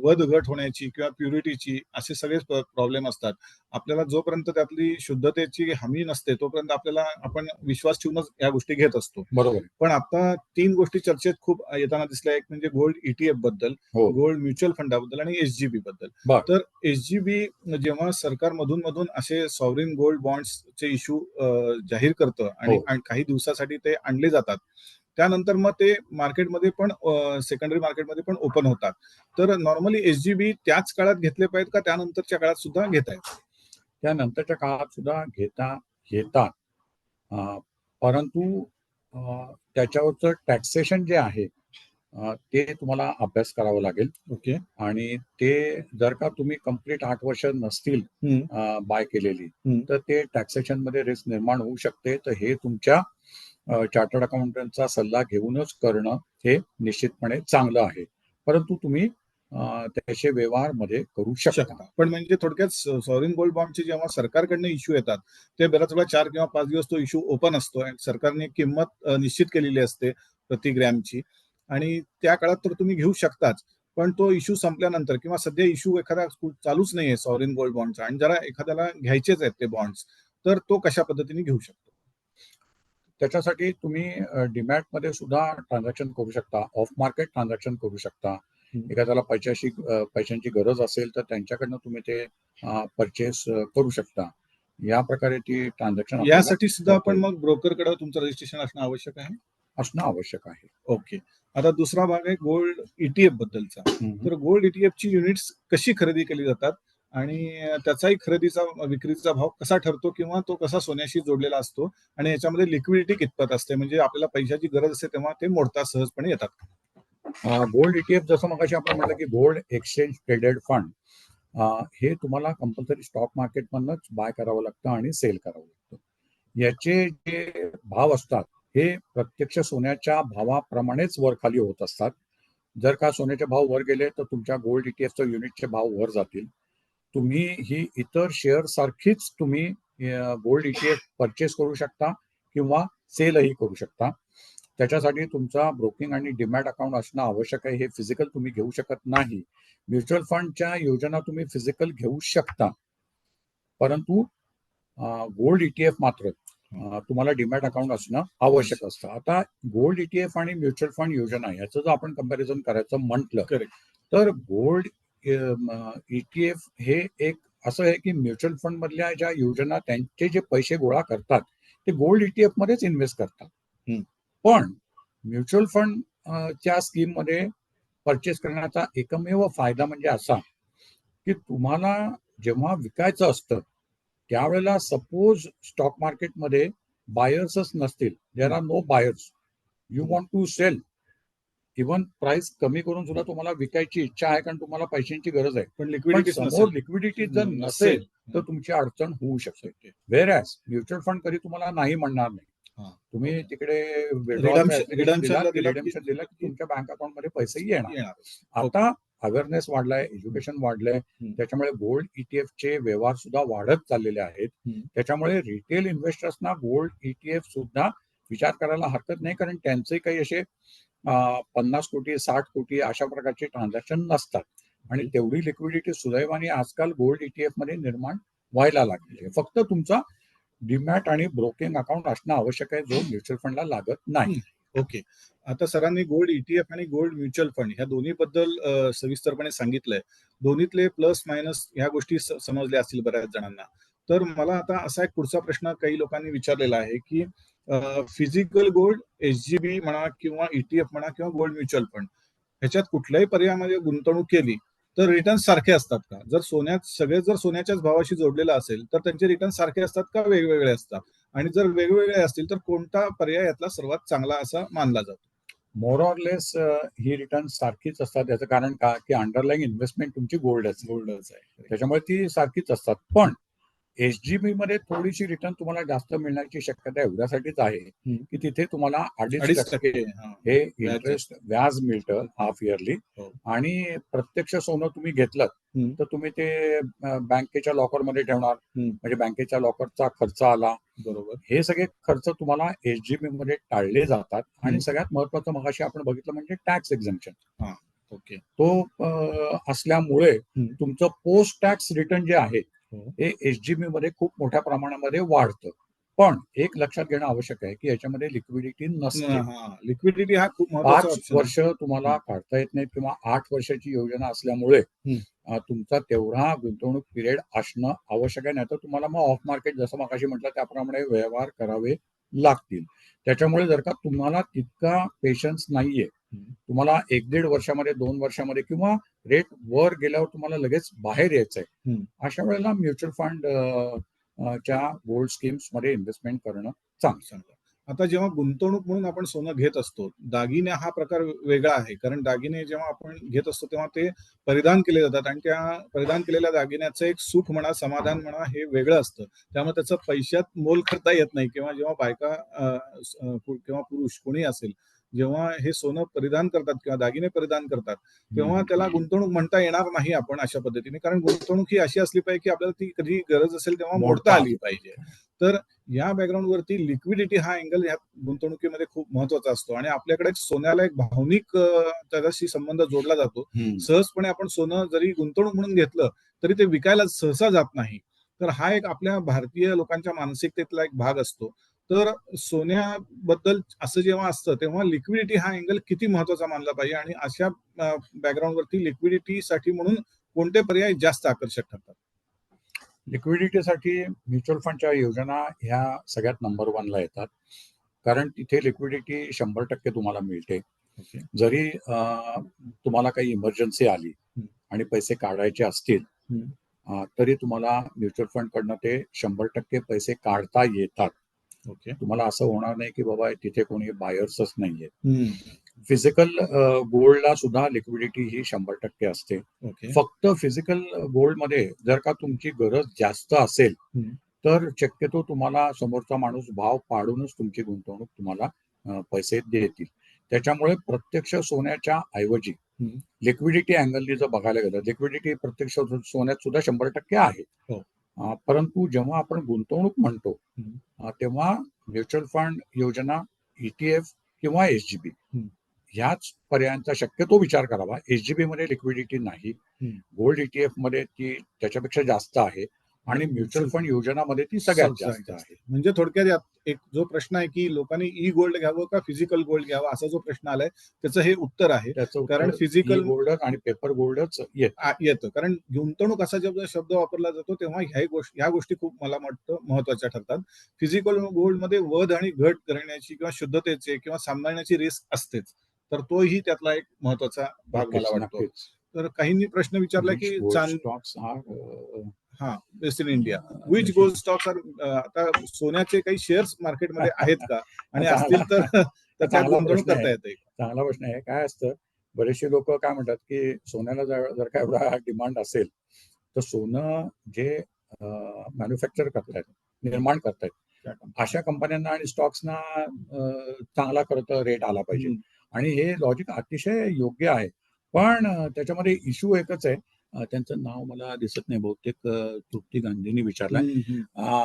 वध घट होण्याची किंवा प्युरिटीची असे सगळे प्रॉब्लेम असतात. आपल्याला जोपर्यंत त्यातली शुद्धतेची हमी नसते तोपर्यंत आपण विश्वास ठेवूनच या गोष्टी घेत असतो. बरोबर. पण आता 3 गोष्टी चर्चेत खूप येताना दिसल्या. एक म्हणजे गोल्ड ETF बद्दल, गोल्ड म्युच्युअल फंडाबद्दल आणि SGB बद्दल. तर SGB जेव्हा सरकार मधून असे सॉव्हरिन गोल्ड बॉन्ड्सचे इश्यू जाहीर करतं आणि काही दिवसासाठी ते आणले जातात, त्यानंतर मग ते मार्केटमध्ये पण सेकंडरी मार्केटमध्ये पण ओपन होतात. तर नॉर्मली SGB त्याच काळात घेतले पाहिजेत का त्यानंतरच्या काळात सुद्धा घेता येतात? त्यानंतरच्या काळात सुद्धा घेता येतात, परंतु त्याच्यावरचं टॅक्सेशन जे आहे ते तुम्हाला अभ्यास करावा लागेल. ओके. आणि ते जर का तुम्ही कंप्लीट 8 वर्ष नसतील बाय केलेली, तर ते टॅक्सेशन मध्ये रिस्क निर्माण होऊ शकते. तर हे तुमच्या चार्टर्ड अकाउंटंटचा सल्ला घेऊनच करणं हे निश्चितपणे चांगलं आहे, परंतु तुम्ही त्याचे व्यवहार मध्ये करू शकता. पण म्हणजे थोडक्यात सॉव्हरिन गोल्ड बॉन्डचे जेव्हा सरकारकडनं इश्यू येतात, ते बऱ्याच वेळा 4 किंवा 5 दिवस तो इश्यू ओपन असतो आणि सरकारने किंमत निश्चित केलेली असते प्रति ग्रॅमची आणि त्या काळात तर तुम्ही घेऊ शकताच. पण तो इश्यू संपल्यानंतर किंवा सध्या इश्यू एखादा चालूच नाहीये सॉव्हरिन गोल्ड बॉन्डचा आणि जरा एखाद्याला घ्यायचेच आहेत ते बॉन्ड्स, तर तो कशा पद्धतीने घेऊ शकतो? त्याच्यासाठी तुम्ही डीमॅट मध्ये सुद्धा ट्रान्झॅक्शन करू शकता, ऑफ मार्केट ट्रान्झॅक्शन करू शकता. एखाद्याला पैशांची गरज असेल तर त्यांच्याकडनं तुम्ही ते परचेस करू शकता. या प्रकारे ती ट्रान्झॅक्शन यासाठी सुद्धा आपण मग ब्रोकरकडे तुमचं रजिस्ट्रेशन असणं आवश्यक आहे. ओके. आता दुसरा भाग आहे गोल्ड ETF बद्दलचा. तर गोल्ड ETF ची युनिट्स कशी खरेदी केली जातात आणि त्याचाही खरेदीचा विक्रीचा भाव कसा ठरतो किंवा तो कसा सोन्याशी जोडलेला असतो आणि याच्यामध्ये लिक्विडिटी कितपत असते, म्हणजे आपल्याला पैशाची गरज असते तेव्हा ते मोडता सहजपणे येतात? गोल्ड ETF जसं मगाशी आपण म्हटलं की गोल्ड एक्सचेंज ट्रेडेड फंड, हे तुम्हाला कंपल्सरी स्टॉक मार्केटमधनच बाय करावं लागतं आणि सेल करावं लागतं. याचे जे भाव असतात हे प्रत्यक्ष सोन्याच्या भावाप्रमाणेच वर खाली होत असतात. जर का सोन्याचे भाव वर गेले तर तुमच्या गोल्ड ETFच्या युनिटचे भाव वर जातील. तुम्ही ही इतर शेअर सारखीच तुम्ही गोल्ड ETF परचेस करू शकता किंवा सेलही करू शकता. त्याच्यासाठी तुमचा ब्रोकिंग आणि डीमॅट अकाउंट असणं आवश्यक आहे. हे फिजिकल तुम्ही घेऊ शकत नाही. म्युच्युअल फंडच्या योजना तुम्ही फिजिकल घेऊ शकता, परंतु गोल्ड ETF मात्र तुम्हाला डीमॅट अकाउंट असणं आवश्यक असतं. आता गोल्ड ETF आणि म्युच्युअल फंड योजना याचं जर आपण कंपॅरिझन करायचं म्हटलं तर गोल्ड ETF हे एक असं आहे की म्युच्युअल फंड मधल्या ज्या योजना त्यांचे जे पैसे गोळा करतात ते गोल्ड ETF मध्येच इन्व्हेस्ट करतात. पण म्युच्युअल फंड च्या स्कीम मध्ये परचेस करण्याचा एकमेव फायदा म्हणजे असा की तुम्हाला जेव्हा विकायचं असतं त्यावेळेला सपोज स्टॉक मार्केटमध्ये बायर्सच नसतील, there are no buyers, you want to sell, even price कमी करून सुद्धा तुम्हाला विकायची इच्छा आहे कारण तुम्हाला पैशांची गरज आहे, पण लिक्विडिटी जर नसेल तर तुमची अडचण होऊ शकते. व्हेअरएज म्युच्युअल फंड कधी तुम्हाला नाही म्हणणार नाही. हा. तुम्ही तिकडे Redemption ला दिलात रिडम्पशन की- दिलं की तुमच्या बँक अकाउंट मध्ये पैसे येणार. येणार. आता अवेअरनेस वाढलाय, एज्युकेशन वाढलंय, त्याच्यामुळे गोल्ड ETF चे व्यवहार सुद्धा वाढत चाललेले आहेत. त्याच्यामुळे रिटेल इन्व्हेस्टर्सना गोल्ड ETF सुद्धा विचार करायला हरकत नाही, कारण त्यांचे काही असे 50 कोटी 60 कोटी अशा प्रकारचे ट्रान्झॅक्शन नसतात आणि तेवढी लिक्विडिटी सुदैवाने आजकाल गोल्ड ETF मध्ये निर्माण व्हायला लागली आहे. फक्त तुमचा डीमॅट आणि ब्रोकिंग अकाउंट असणं आवश्यक आहे, जो म्युच्युअल फंडला लागत नाही. ओके. आता सरांनी गोल्ड ETF आणि गोल्ड म्युच्युअल फंड ह्या दोन्ही बद्दल सविस्तरपणे सांगितलंय. दोन्हीतले प्लस मायनस ह्या गोष्टी समजल्या असतील बऱ्याच जणांना. तर मला आता असा एक पुढचा प्रश्न काही लोकांनी विचारलेला आहे की फिजिकल गोल्ड, SGB म्हणा किंवा ETF म्हणा किंवा गोल्ड म्युच्युअल फंड ह्याच्यात कुठल्याही पर्यायामध्ये गुंतवणूक केली तर रिटर्न सारखे असतात का? जर सोन्याच्याच भावाशी जोडलेला असेल तर त्यांचे रिटर्न सारखे असतात का वेगवेगळे असतात? आणि जर वेगवेगळे असतील तर कोणता पर्याय यातला सर्वात चांगला असा मानला जातो? More or less he return सारखीच असतात. याचं कारण का की अंडरलाईंग इन्व्हेस्टमेंट तुमची गोल्डच आहे. त्याच्यामुळे ती सारखीच असतात. पण SGB मध्ये थोडीशी रिटर्न तुम्हाला जास्त मिळण्याची शक्यता एवढ्यासाठीच आहे की तिथे तुम्हाला 2.5% हे इंटरेस्ट व्याज मिळतं हाफ इयरली. आणि प्रत्यक्ष सोनं तुम्ही घेतलं तर तुम्ही ते बँकेच्या लॉकरमध्ये ठेवणार, म्हणजे बँकेच्या लॉकरचा खर्च आला. बरोबर. हे सगळे खर्च तुम्हाला SGB मध्ये टाळले जातात. आणि सगळ्यात महत्वाचं मगाशी आपण बघितलं म्हणजे टॅक्स एक्झम्पशन. ओके. तो असल्यामुळे तुमचं पोस्ट टॅक्स रिटर्न जे आहे हे SGB मध्ये खूप मोठ्या प्रमाणामध्ये वाढतं. पण एक लक्षात घेणं आवश्यक आहे की याच्यामध्ये लिक्विडिटी नसते. लिक्विडिटी हा खूप महत्त्वाचा 5 ऑप्शन वर्ष तुम्हाला काढता येत नाही किंवा 8 वर्षाची योजना असल्यामुळे तुमचा तेवढा गुंतवणूक पिरियड असणं आवश्यक आहे. नाही तर तुम्हाला मग ऑफ मार्केट, जसं मगाशी म्हटलं त्याप्रमाणे व्यवहार करावे लागतील. त्याच्यामुळे जर का तुम्हाला तितका पेशन्स नाहीये, तुम्हाला 1-1.5 वर्षामध्ये 2 वर्षामध्ये किंवा रेट वर गेल्यावर तुम्हाला लगेच बाहेर यायचंय, अशा वेळेला म्युच्युअल फंड च्या गोल्ड स्कीम्स मध्ये इन्व्हेस्टमेंट करणं चांगलं. आता जेव्हा गुंतवणूक म्हणून आपण सोनं घेत असतो, दागिने हा प्रकार वेगळा आहे. कारण दागिने जेव्हा आपण घेत असतो तेव्हा ते परिधान केले जातात आणि त्या परिधान केलेल्या दागिन्याचं एक सुख म्हणा, समाधान म्हणा हे वेगळं असतं. त्यामुळे त्याचं पैशात मोल करता येत नाही. किंवा जेव्हा बायका किंवा पुरुष कोणी असेल, जेव्हा हे सोनं परिधान करतात किंवा दागिने परिधान करतात तेव्हा त्याला गुंतवणूक म्हणता येणार नाही आपण अशा पद्धतीने. कारण गुंतवणूक ही अशी असली पाहिजे की आपल्याला ती कधी गरज असेल तेव्हा मोडता आली पाहिजे. तर या बॅकग्राऊंड वरती लिक्विडिटी हा अँगल या गुंतवणुकीमध्ये खूप महत्वाचा असतो. आणि आपल्याकडे सोन्याला एक भावनिक त्याच्याशी संबंध जोडला जातो. सहजपणे आपण सोनं जरी गुंतवणूक म्हणून घेतलं तरी ते विकायला सहसा जात नाही. तर हा एक आपल्या भारतीय लोकांच्या मानसिकतेतला एक भाग असतो. तर सोन्याबद्दल असं जेव्हा असतं तेव्हा लिक्विडिटी हा अँगल किती महत्वाचा मानला पाहिजे आणि अशा बॅकग्राऊंड वरती लिक्विडिटीसाठी म्हणून कोणते पर्याय जास्त आकर्षक ठरतात? लिक्विडिटीसाठी म्युच्युअल फंडच्या योजना ह्या सगळ्यात नंबर 1 ला येतात. कारण तिथे लिक्विडिटी 100% तुम्हाला मिळते. जरी तुम्हाला काही इमर्जन्सी आली आणि पैसे काढायचे असतील तरी तुम्हाला म्युच्युअल फंड कडनं ते 100% पैसे काढता येतात. तुम्हाला असं होणार नाही की बाबा तिथे कोणी बायर्सच नाहीये. फिजिकल गोल्डला सुद्धा लिक्विडिटी ही 100% असते. फक्त फिजिकल गोल्ड मध्ये जर का तुमची गरज जास्त असेल तर शक्यतो तुम्हाला समोरचा माणूस भाव पाडूनच तुमची गुंतवणूक तुम्हाला पैसे देतील. त्याच्यामुळे प्रत्यक्ष सोन्याच्या ऐवजी लिक्विडिटी अँगलनी जर बघायला गेलं, लिक्विडिटी प्रत्यक्ष सोन्यात सुद्धा 100% आहे. परंतु जेव्हा आपण गुंतवणूक म्हणतो तेव्हा म्युच्युअल फंड योजना, ETF किंवा SGB ह्याच पर्यायांचा शक्यतो विचार करावा. SGB मध्ये लिक्विडिटी नाही, गोल्ड ETF मध्ये ती त्याच्यापेक्षा जास्त आहे आणि म्युच्युअल फंड योजनामध्ये ती सगळ्यात जास्त आहे. म्हणजे थोडक्यात एक जो प्रश्न आहे की लोकांनी ई गोल्ड घ्यावं का फिजिकल गोल्ड घ्यावं असा जो प्रश्न आलाय त्याचं हे उत्तर आहे. कारण फिजिकल गोल्ड आणि पेपर गोल्डच येतं. कारण गुंतवणूक असा शब्द वापरला जातो तेव्हा ह्या गोष्टी खूप मला वाटतं महत्वाच्या ठरतात. फिजिकल गोल्ड मध्ये वध आणि घट करण्याची किंवा शुद्धतेचे किंवा सांभाळण्याची रिस्क असतेच. तर तोही त्यातला एक महत्वाचा भाग मला वाटतो. तर काहींनी प्रश्न विचारला की best in India which gold stocks are, आता सोन्याचे काही शेअर्स मार्केटमध्ये आहेत का आणि असतील तर त्यात गुंतवणूक करता येते? चांगला प्रश्न आहे. काय असतं, बरेचसे लोक काय म्हणतात की सोन्याला जर का एवढा डिमांड असेल तर सोनं जे मॅन्युफॅक्चर करतायत, निर्माण करतायत अशा कंपन्यांना आणि स्टॉक्सना चांगला खरं तर रेट आला पाहिजे. आणि हे लॉजिक अतिशय योग्य आहे. पण त्याच्यामध्ये इश्यू एकच आहे. त्यांचं नाव मला दिसत नाही, बहुतेक तृप्ती गांधींनी विचारलंय.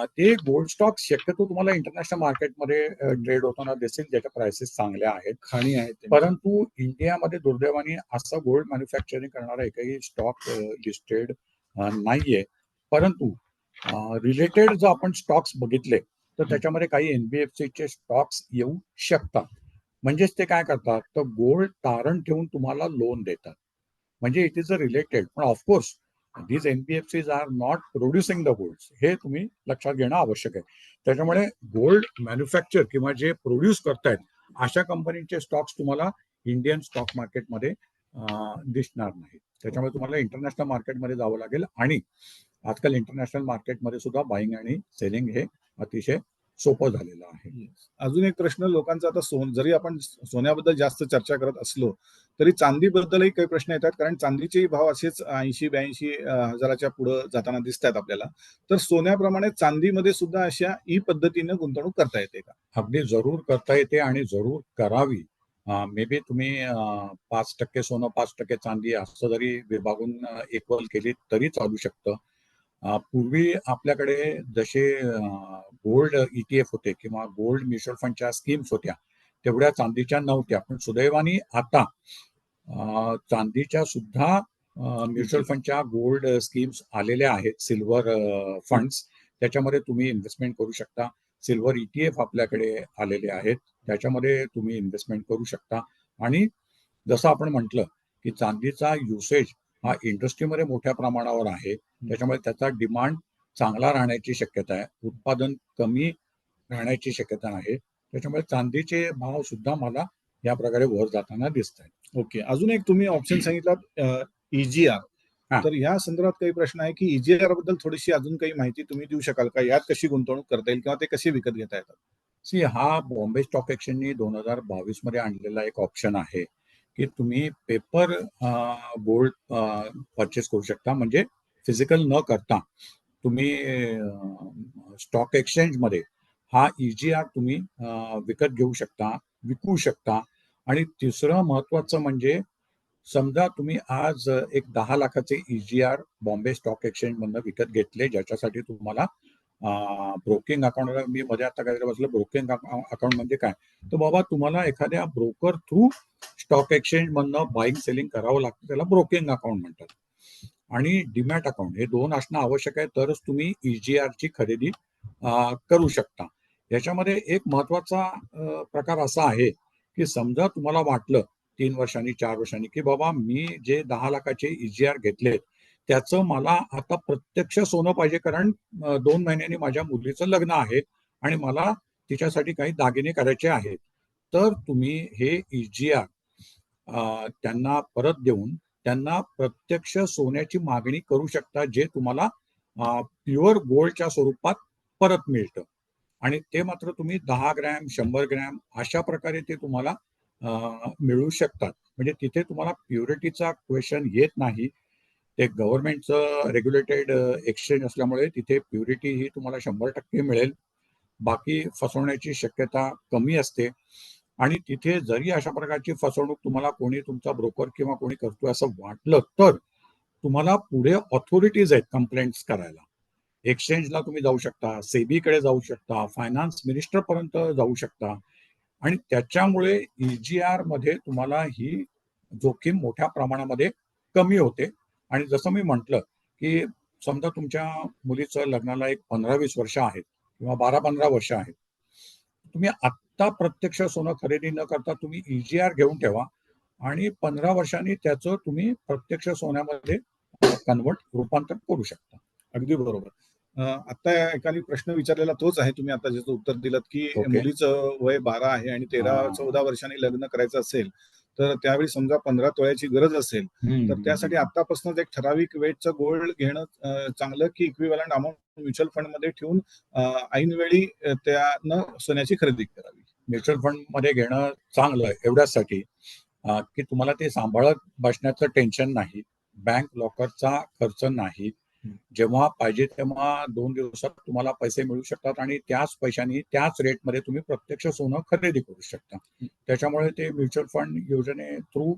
ते गोल्ड स्टॉक शक्यतो तुम्हाला इंटरनॅशनल मार्केटमध्ये ट्रेड होताना दिसेल, ज्याच्या प्राइसेस चांगल्या आहेत, खाणी आहेत. परंतु इंडियामध्ये दुर्दैवाने असं गोल्ड मॅन्युफॅक्चरिंग करणारा एकही स्टॉक लिस्टेड नाहीये. परंतु रिलेटेड जर आपण स्टॉक्स बघितले तर त्याच्यामध्ये काही एनबीएफसीचे स्टॉक्स येऊ शकतात. म्हणजेच ते काय करतात, तर गोल्ड तारण ठेवून तुम्हाला लोन देतात. म्हणजे इट इज अ रिलेटेड. पण of course these NBFCs are not producing the gold, हे तुम्ही लक्षात घेणं आवश्यक आहे. त्याच्यामुळे गोल्ड मॅन्युफॅक्चर किंवा जे प्रोड्यूस करतायत अशा कंपनीचे स्टॉक्स तुम्हाला इंडियन स्टॉक मार्केटमध्ये दिसणार नाही. त्याच्यामुळे तुम्हाला इंटरनॅशनल मार्केटमध्ये जावं लागेल. आणि आजकाल इंटरनॅशनल मार्केटमध्ये सुद्धा बाईंग आणि सेलिंग हे अतिशय सोपं झालेलं आहे. अजून एक प्रश्न लोकांचा, आता जरी आपण सोन्याबद्दल जास्त चर्चा करत असलो तरी चांदीबद्दलही काही प्रश्न येतात, कारण चांदीचे भाव असेच 80-82 हजाराच्या पुढे जाताना दिसत आहेत आपल्याला. तर सोन्याप्रमाणे चांदीमध्ये सुद्धा अशा ई पद्धतीने गुंतवणूक करता येते का? अगदी जरूर करता येते आणि जरूर करावी. मे बी तुम्ही 5% सोनं 5% चांदी असं जरी विभागून इक्वल केली तरी चालू शकतं. पूर्वी आपल्याकडे जसे गोल्ड ETF होते किंवा गोल्ड म्युच्युअल फंडच्या स्कीम्स होत्या, तेवढ्या चांदीच्या नव्हत्या. पण सुदैवाने आता चांदीच्या सुद्धा म्युच्युअल फंडच्या गोल्ड स्कीम्स आलेल्या आहेत, सिल्वर फंड्स. त्याच्यामध्ये तुम्ही इन्व्हेस्टमेंट करू शकता. सिल्वर ETF आपल्याकडे आलेले आहेत, त्याच्यामध्ये तुम्ही इन्व्हेस्टमेंट करू शकता. आणि जसं आपण म्हटलं की चांदीचा युसेज हा इंडस्ट्रीमध्ये मोठ्या प्रमाणावर आहे, त्याच्यामुळे त्याचा डिमांड चांगला राहण्याची शक्यता आहे, उत्पादन कमी राहण्याची शक्यता आहे. त्याच्यामुळे चांदीचे भाव सुद्धा मला या प्रकारे वर जाताना दिसत आहेत. ओके. अजून एक तुम्ही ऑप्शन सांगितलात EGR. तर या संदर्भात काही प्रश्न आहे की EGR बद्दल थोडीशी अजून काही माहिती तुम्ही देऊ शकाल का? यात कशी गुंतवणूक करता येईल किंवा ते कसे विकत घेता येतात? हा बॉम्बे स्टॉक एक्सचेंजनी 2022 मध्ये आणलेला एक ऑप्शन आहे की तुम्ही पेपर गोल्ड परचेस करू शकता. म्हणजे फिजिकल न करता तुम्ही स्टॉक एक्सचेंजमध्ये हा EGR तुम्ही विकत घेऊ शकता, विकू शकता. आणि तिसरं महत्वाचं म्हणजे, समजा तुम्ही आज एक 10 लाखाचे EGR बॉम्बे स्टॉक एक्सचेंज मधनं विकत घेतले, ज्याच्यासाठी तुम्हाला ब्रोकिंग अकाउंट, मी मध्ये आता काहीतरी बसलं ब्रोकिंग अकाउंट म्हणजे काय, तर बाबा तुम्हाला एखाद्या ब्रोकर थ्रू स्टॉक एक्सचेंज मधनं बाईंग सेलिंग करावं लागतं, त्याला ब्रोकिंग अकाउंट म्हणतात. आणि डीमॅट अकाउंट हे 2 असणं आवश्यक आहे, तरच तुम्ही EGR ची खरेदी करू शकता. याच्यामध्ये एक महत्वाचा प्रकार असा आहे की समजा तुम्हाला वाटलं 3 वर्षांनी 4 वर्षांनी की बाबा मी जे 10 लाखाचे EGR घेतले त्याचं मला आता प्रत्यक्ष सोनं पाहिजे, कारण 2 महिन्यांनी माझ्या मुलीचं लग्न आहे आणि मला तिच्यासाठी काही दागिने करायचे आहेत. तर तुम्ही हे EGR त्यांना परत देऊन त्यांना प्रत्यक्ष सोन्याची मागणी करू शकता, जे तुम्हाला प्युअर गोल्डच्या स्वरूपात परत मिळतं. आणि ते मात्र तुम्ही 10 ग्रॅम 100 ग्रॅम अशा प्रकारे ते तुम्हाला मिळू शकतात. म्हणजे तिथे तुम्हाला प्युरिटीचा क्वेश्चन येत नाही. ते गव्हर्नमेंटचं रेग्युलेटेड एक्सचेंज असल्यामुळे तिथे प्युरिटी ही तुम्हाला 100% मिळेल. बाकी फसवण्याची शक्यता कमी असते. आणि तिथे जरी अशा प्रकारची फसवणूक तुम्हाला कोणी तुमचा ब्रोकर किंवा कोणी करतोय असं वाटलं, तर तुम्हाला पुढे ऑथॉरिटीज आहेत कंप्लेंट्स करायला. एक्सचेंजला तुम्ही जाऊ शकता, सेबीकडे जाऊ शकता, फायनान्स मिनिस्टर पर्यंत जाऊ शकता. आणि त्याच्यामुळे EGR मध्ये तुम्हाला ही जोखीम मोठ्या प्रमाणामध्ये कमी होते. आणि जसं मी म्हटलं की समजा तुमच्या मुलीचं लग्नाला एक 15-20 वर्ष आहेत किंवा 12-15 वर्ष आहेत, तुम्ही आत्ता प्रत्यक्ष सोनं खरेदी न करता तुम्ही EGR घेऊन ठेवा आणि 15 वर्षांनी त्याचं तुम्ही प्रत्यक्ष सोन्यामध्ये रूपांतर करू शकता. अगदी बरोबर. आता एकाने प्रश्न विचारलेला तोच आहे, तुम्ही आता ज्याचं उत्तर दिलं की मुलीचं वय 12 आहे आणि 13-14 वर्षांनी लग्न करायचं असेल, तर त्यावेळी समजा 15 तोळ्याची गरज असेल, तर त्यासाठी आतापासूनच एक ठराविक वेटचं गोल्ड घेणं चांगलं, की इक्विव्हॅलंट अमाऊंट म्युच्युअल फंडमध्ये ठेवून ऐनवेळी त्यानं सोन्याची खरेदी करावी? म्युच्युअल फंड मध्ये घेणं चांगलं एवढ्यासाठी की तुम्हाला ते सांभाळत बसण्याचं टेन्शन नाही, बँक लॉकरचा खर्च नाही, जेव्हा पाहिजे तेव्हा 2 दिवसात तुम्हाला पैसे मिळू शकतात आणि त्याच पैशांनी त्याच रेटमध्ये तुम्ही प्रत्यक्ष सोनं खरेदी करू शकता. त्याच्यामुळे ते म्युच्युअल फंड योजने थ्रू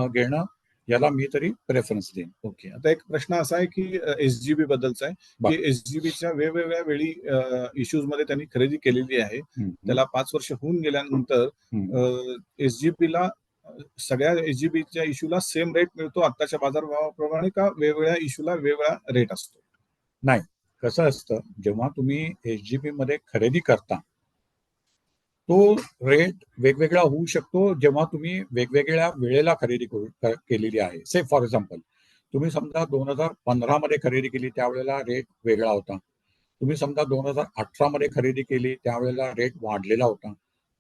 घेणं याला मी तरी प्रेफरन्स देईन. ओके. आता एक प्रश्न असा आहे की एसजीबी बद्दलचा आहे बरं. की एसजीबीच्या वेगवेगळ्या वेळी इश्यूज मध्ये त्यांनी खरेदी केलेली आहे. त्याला 5 वर्ष होऊन गेल्यानंतर एसजीबीला सगळ्या एसजीबीच्या इश्यूला सेम रेट मिळतो आत्ताच्या बाजारभावाप्रमाणे का वेगवेगळ्या इश्यूला वेगळा रेट असतो? नाही, कसं असतं, जेव्हा तुम्ही एसजीबी मध्ये खरेदी करता तो रेट वेगवेगळा होऊ शकतो जेव्हा तुम्ही वेगवेगळ्या वेळेला खरेदी केलेली आहे. से फॉर एक्झाम्पल, तुम्ही समजा 2015 मध्ये खरेदी केली त्यावेळेला रेट वेगळा होता. तुम्ही समजा 2018 मध्ये खरेदी केली त्यावेळेला रेट वाढलेला होता.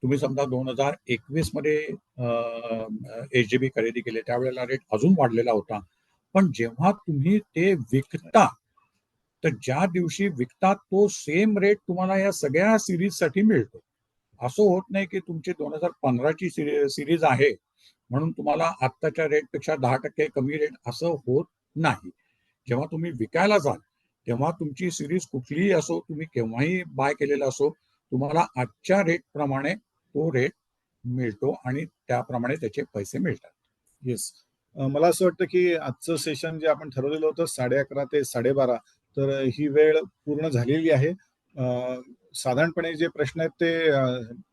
तुम्ही समजा 2021 मध्ये एसजीबी खरेदी केली त्यावेळेला रेट अजून वाढलेला होता. पण जेव्हा तुम्ही ते विकता तर ज्या दिवशी विकता तो सेम रेट तुम्हाला या सगळ्या सिरीजसाठी मिळतो. असं होत नाही की तुमची 2015 ची सिरीज आहे म्हणून तुम्हाला आत्ताच्या रेटपेक्षा 10% कमी रेट असं होत नाही. जेव्हा तुम्ही विकायला जाल तेव्हा तुमची सिरीज कुठलीही असो, तुम्ही केव्हाही बाय केलेला असो, तुम्हाला आजच्या रेट प्रमाणे तो रेट मिळतो आणि त्याप्रमाणे त्याचे पैसे मिळतात. येस. मला असं वाटतं की आजचं सेशन जे आपण ठरवलेलं होतं 11:30 ते 12:30 तर ही वेळ पूर्ण झालेली आहे. साधारणपणे जे प्रश्न आहेत ते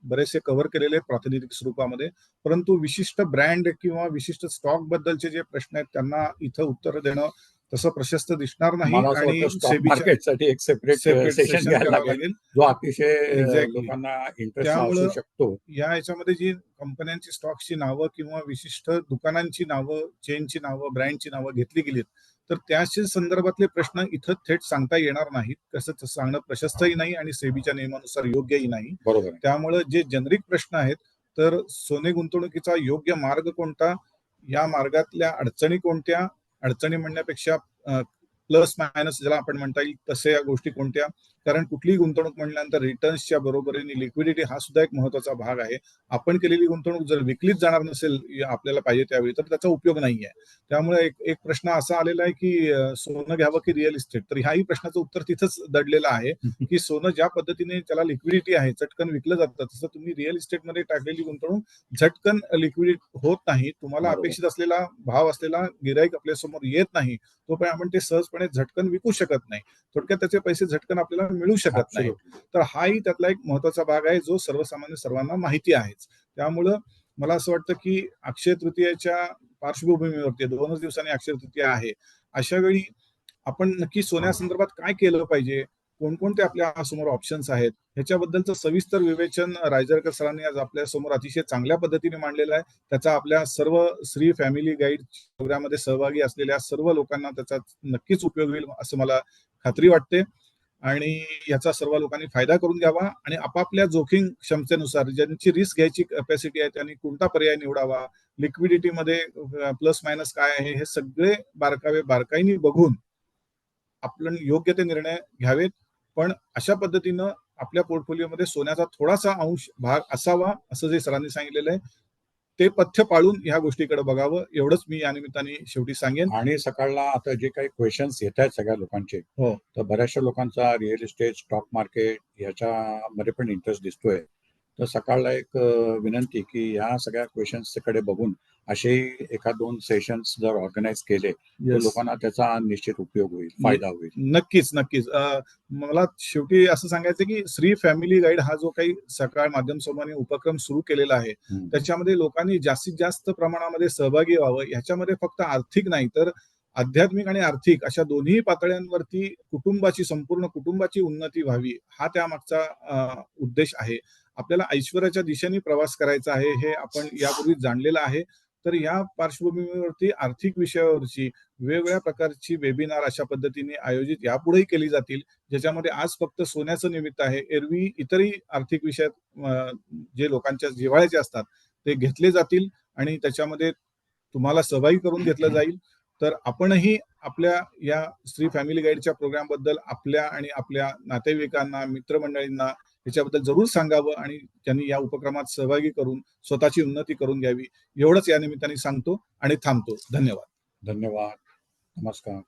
बरेचसे कव्हर केलेले आहेत प्रातिनिधिक स्वरूपामध्ये. परंतु विशिष्ट ब्रँड किंवा विशिष्ट स्टॉक बद्दलचे जे प्रश्न आहेत त्यांना इथं उत्तर देणं तसं प्रशस्त दिसणार नाही मला असं आणि वाटतं स्टॉक सेबीच्या मार्केटसाठी एक सेपरेट सेशन घ्यायला करावं लागेल, लागेल. जो अतिशय एक्झॅक्टली. लोकांना इंटरेस्ट असू त्यामुळं शकतो. या ह्याच्यामध्ये जी कंपन्यांची स्टॉक्सची नावं किंवा विशिष्ट दुकानांची नावं, चेनची नावं, ब्रँडची नावं घेतली गेलीत, तर त्याशी संदर्भातले प्रश्न इथं थेट सांगता येणार नाहीत. कसं सांगणं प्रशस्तही नाही आणि सेबीच्या नियमानुसार योग्यही नाही. बरोबर आहे. त्यामुळं जे जेनरिक प्रश्न आहेत, तर सोने गुंतवणुकीचा योग्य मार्ग कोणता? या मार्गातल्या अडचणी कोणत्या? अडचणी म्हणण्यापेक्षा प्लस मायनस ज्याला आपण म्हणता येईल तशा या गोष्टी कोणत्या? कारण कुठलीही गुंतवणूक म्हणल्यानंतर रिटर्न्सच्या बरोबरीने लिक्विडिटी हा सुद्धा एक महत्त्वाचा भाग आहे. आपण केलेली गुंतवणूक जर विकलीच जाणार नसेल आपल्याला पाहिजे त्यावेळी तर त्याचा उपयोग नाहीये. त्यामुळे एक प्रश्न असा आलेला आहे की सोनं घ्यावं की रिअल इस्टेट? तर ह्याही प्रश्नाचं उत्तर तिथंच दडलेलं आहे की सोनं ज्या पद्धतीने त्याला लिक्विडिटी आहे, चटकन विकलं जातं, तसं तुम्ही रिअल इस्टेटमध्ये टाकलेली गुंतवणूक झटकन लिक्विडिट होत नाही. तुम्हाला बरोबर. अपेक्षित असलेला भाव असलेला गिराईक आपल्यासमोर येत नाही. तोपर्यंत आपण ते सहजपणे झटकन विकू शकत नाही. थोडक्यात त्याचे पैसे झटकन आपल्याला मिळू शकत नाही. Absolutely. तर हाही त्यातला एक महत्त्वाचा भाग आहे जो सर्वसामान्य सर्वांना माहिती आहेच. त्यामुळं मला असं वाटतं की अक्षय तृतीयेच्या पार्श्वभूमीवरती 2च दिवसांनी अक्षय तृतीया आहे. अशा वेळी आपण नक्की सोन्यासंदर्भात काय केलं पाहिजे? कोणकोणते आपल्या समोर ऑप्शन्स आहेत? ह्याच्याबद्दलचं सविस्तर विवेचन रायजरकर सरांनी आज आपल्या समोर अतिशय चांगल्या पद्धतीने मांडलेलं आहे. त्याचा आपल्या सर्व श्री फॅमिली गाईड प्रोग्राममध्ये सहभागी असलेल्या सर्व लोकांना त्याचा नक्कीच उपयोग होईल असं मला खात्री वाटते. आणि याचा सर्व लोकांनी फायदा करून घ्यावा आणि आपापल्या जोखीम क्षमतेनुसार ज्यांची रिस्क घ्यायची कॅपॅसिटी आहे त्यांनी कोणता पर्याय निवडावा, लिक्विडिटीमध्ये प्लस मायनस काय आहे, हे सगळे बारकावे बारकाईने बघून आपण योग्य ते निर्णय घ्यावेत. पण अशा पद्धतीनं आपल्या पोर्टफोलिओमध्ये सोन्याचा थोडासा अंश भाग असावा, असं जे सरांनी सांगितलेलं आहे. ते पथ्य पाळून ह्या गोष्टीकडे बघावं, एवढंच मी या निमित्ताने शेवटी सांगेन. आणि सकाळला आता जे काही क्वेश्चन्स येत आहेत सगळ्या लोकांचे, हो. तर बऱ्याचशा लोकांचा रिअल इस्टेट, स्टॉक मार्केट याच्यामध्ये पण इंटरेस्ट दिसतोय. तर सकाळला एक विनंती की या सगळ्या क्वेश्चन्सकडे बघून असे 1-2 सेशन्स जर ऑर्गनाइज केले तर येस. लोकांना त्याचा निश्चित उपयोग होईल, फायदा होईल. नक्कीच, नक्कीच. मला शेवटी असं सांगायचं की श्री फॅमिली गाईड हा जो काही सकाळ माध्यम समूहाने उपक्रम सुरू केलेला आहे, त्याच्यामध्ये लोकांनी जास्तीत जास्त प्रमाणामध्ये सहभागी व्हावं. ह्याच्यामध्ये फक्त आर्थिक नाही तर आध्यात्मिक आणि आर्थिक अशा दोन्ही पातळ्यांवरती संपूर्ण कुटुंबाची उन्नती व्हावी, हा त्यामागचा उद्देश आहे. आपल्याला ऐश्वर्याच्या दिशेने प्रवास करायचा आहे, हे आपण यापूर्वी जाणलेलं आहे. तर या पार्श्वभूमीवरती आर्थिक विषयावरची वेगवेगळ्या प्रकारची वेबिनार अशा पद्धतीने आयोजित यापुढेही केली जातील, ज्याच्यामध्ये आज फक्त सोन्याचं निमित्त आहे. एरवी इतरही आर्थिक विषयात जे लोकांच्या जिव्हाळ्याचे असतात ते घेतले जातील आणि त्याच्यामध्ये तुम्हाला सहभागी करून घेतलं जाईल. तर आपणही आपल्या या श्री फॅमिली गाईडच्या प्रोग्रामबद्दल आपल्या आणि आपल्या नातेवाईकांना, मित्रमंडळींना याच्याबद्दल जरूर सांगावं आणि त्यांनी या उपक्रमात सहभागी करून स्वतःची उन्नती करून घ्यावी. एवढंच या निमित्ताने सांगतो आणि थांबतो. धन्यवाद. धन्यवाद. नमस्कार.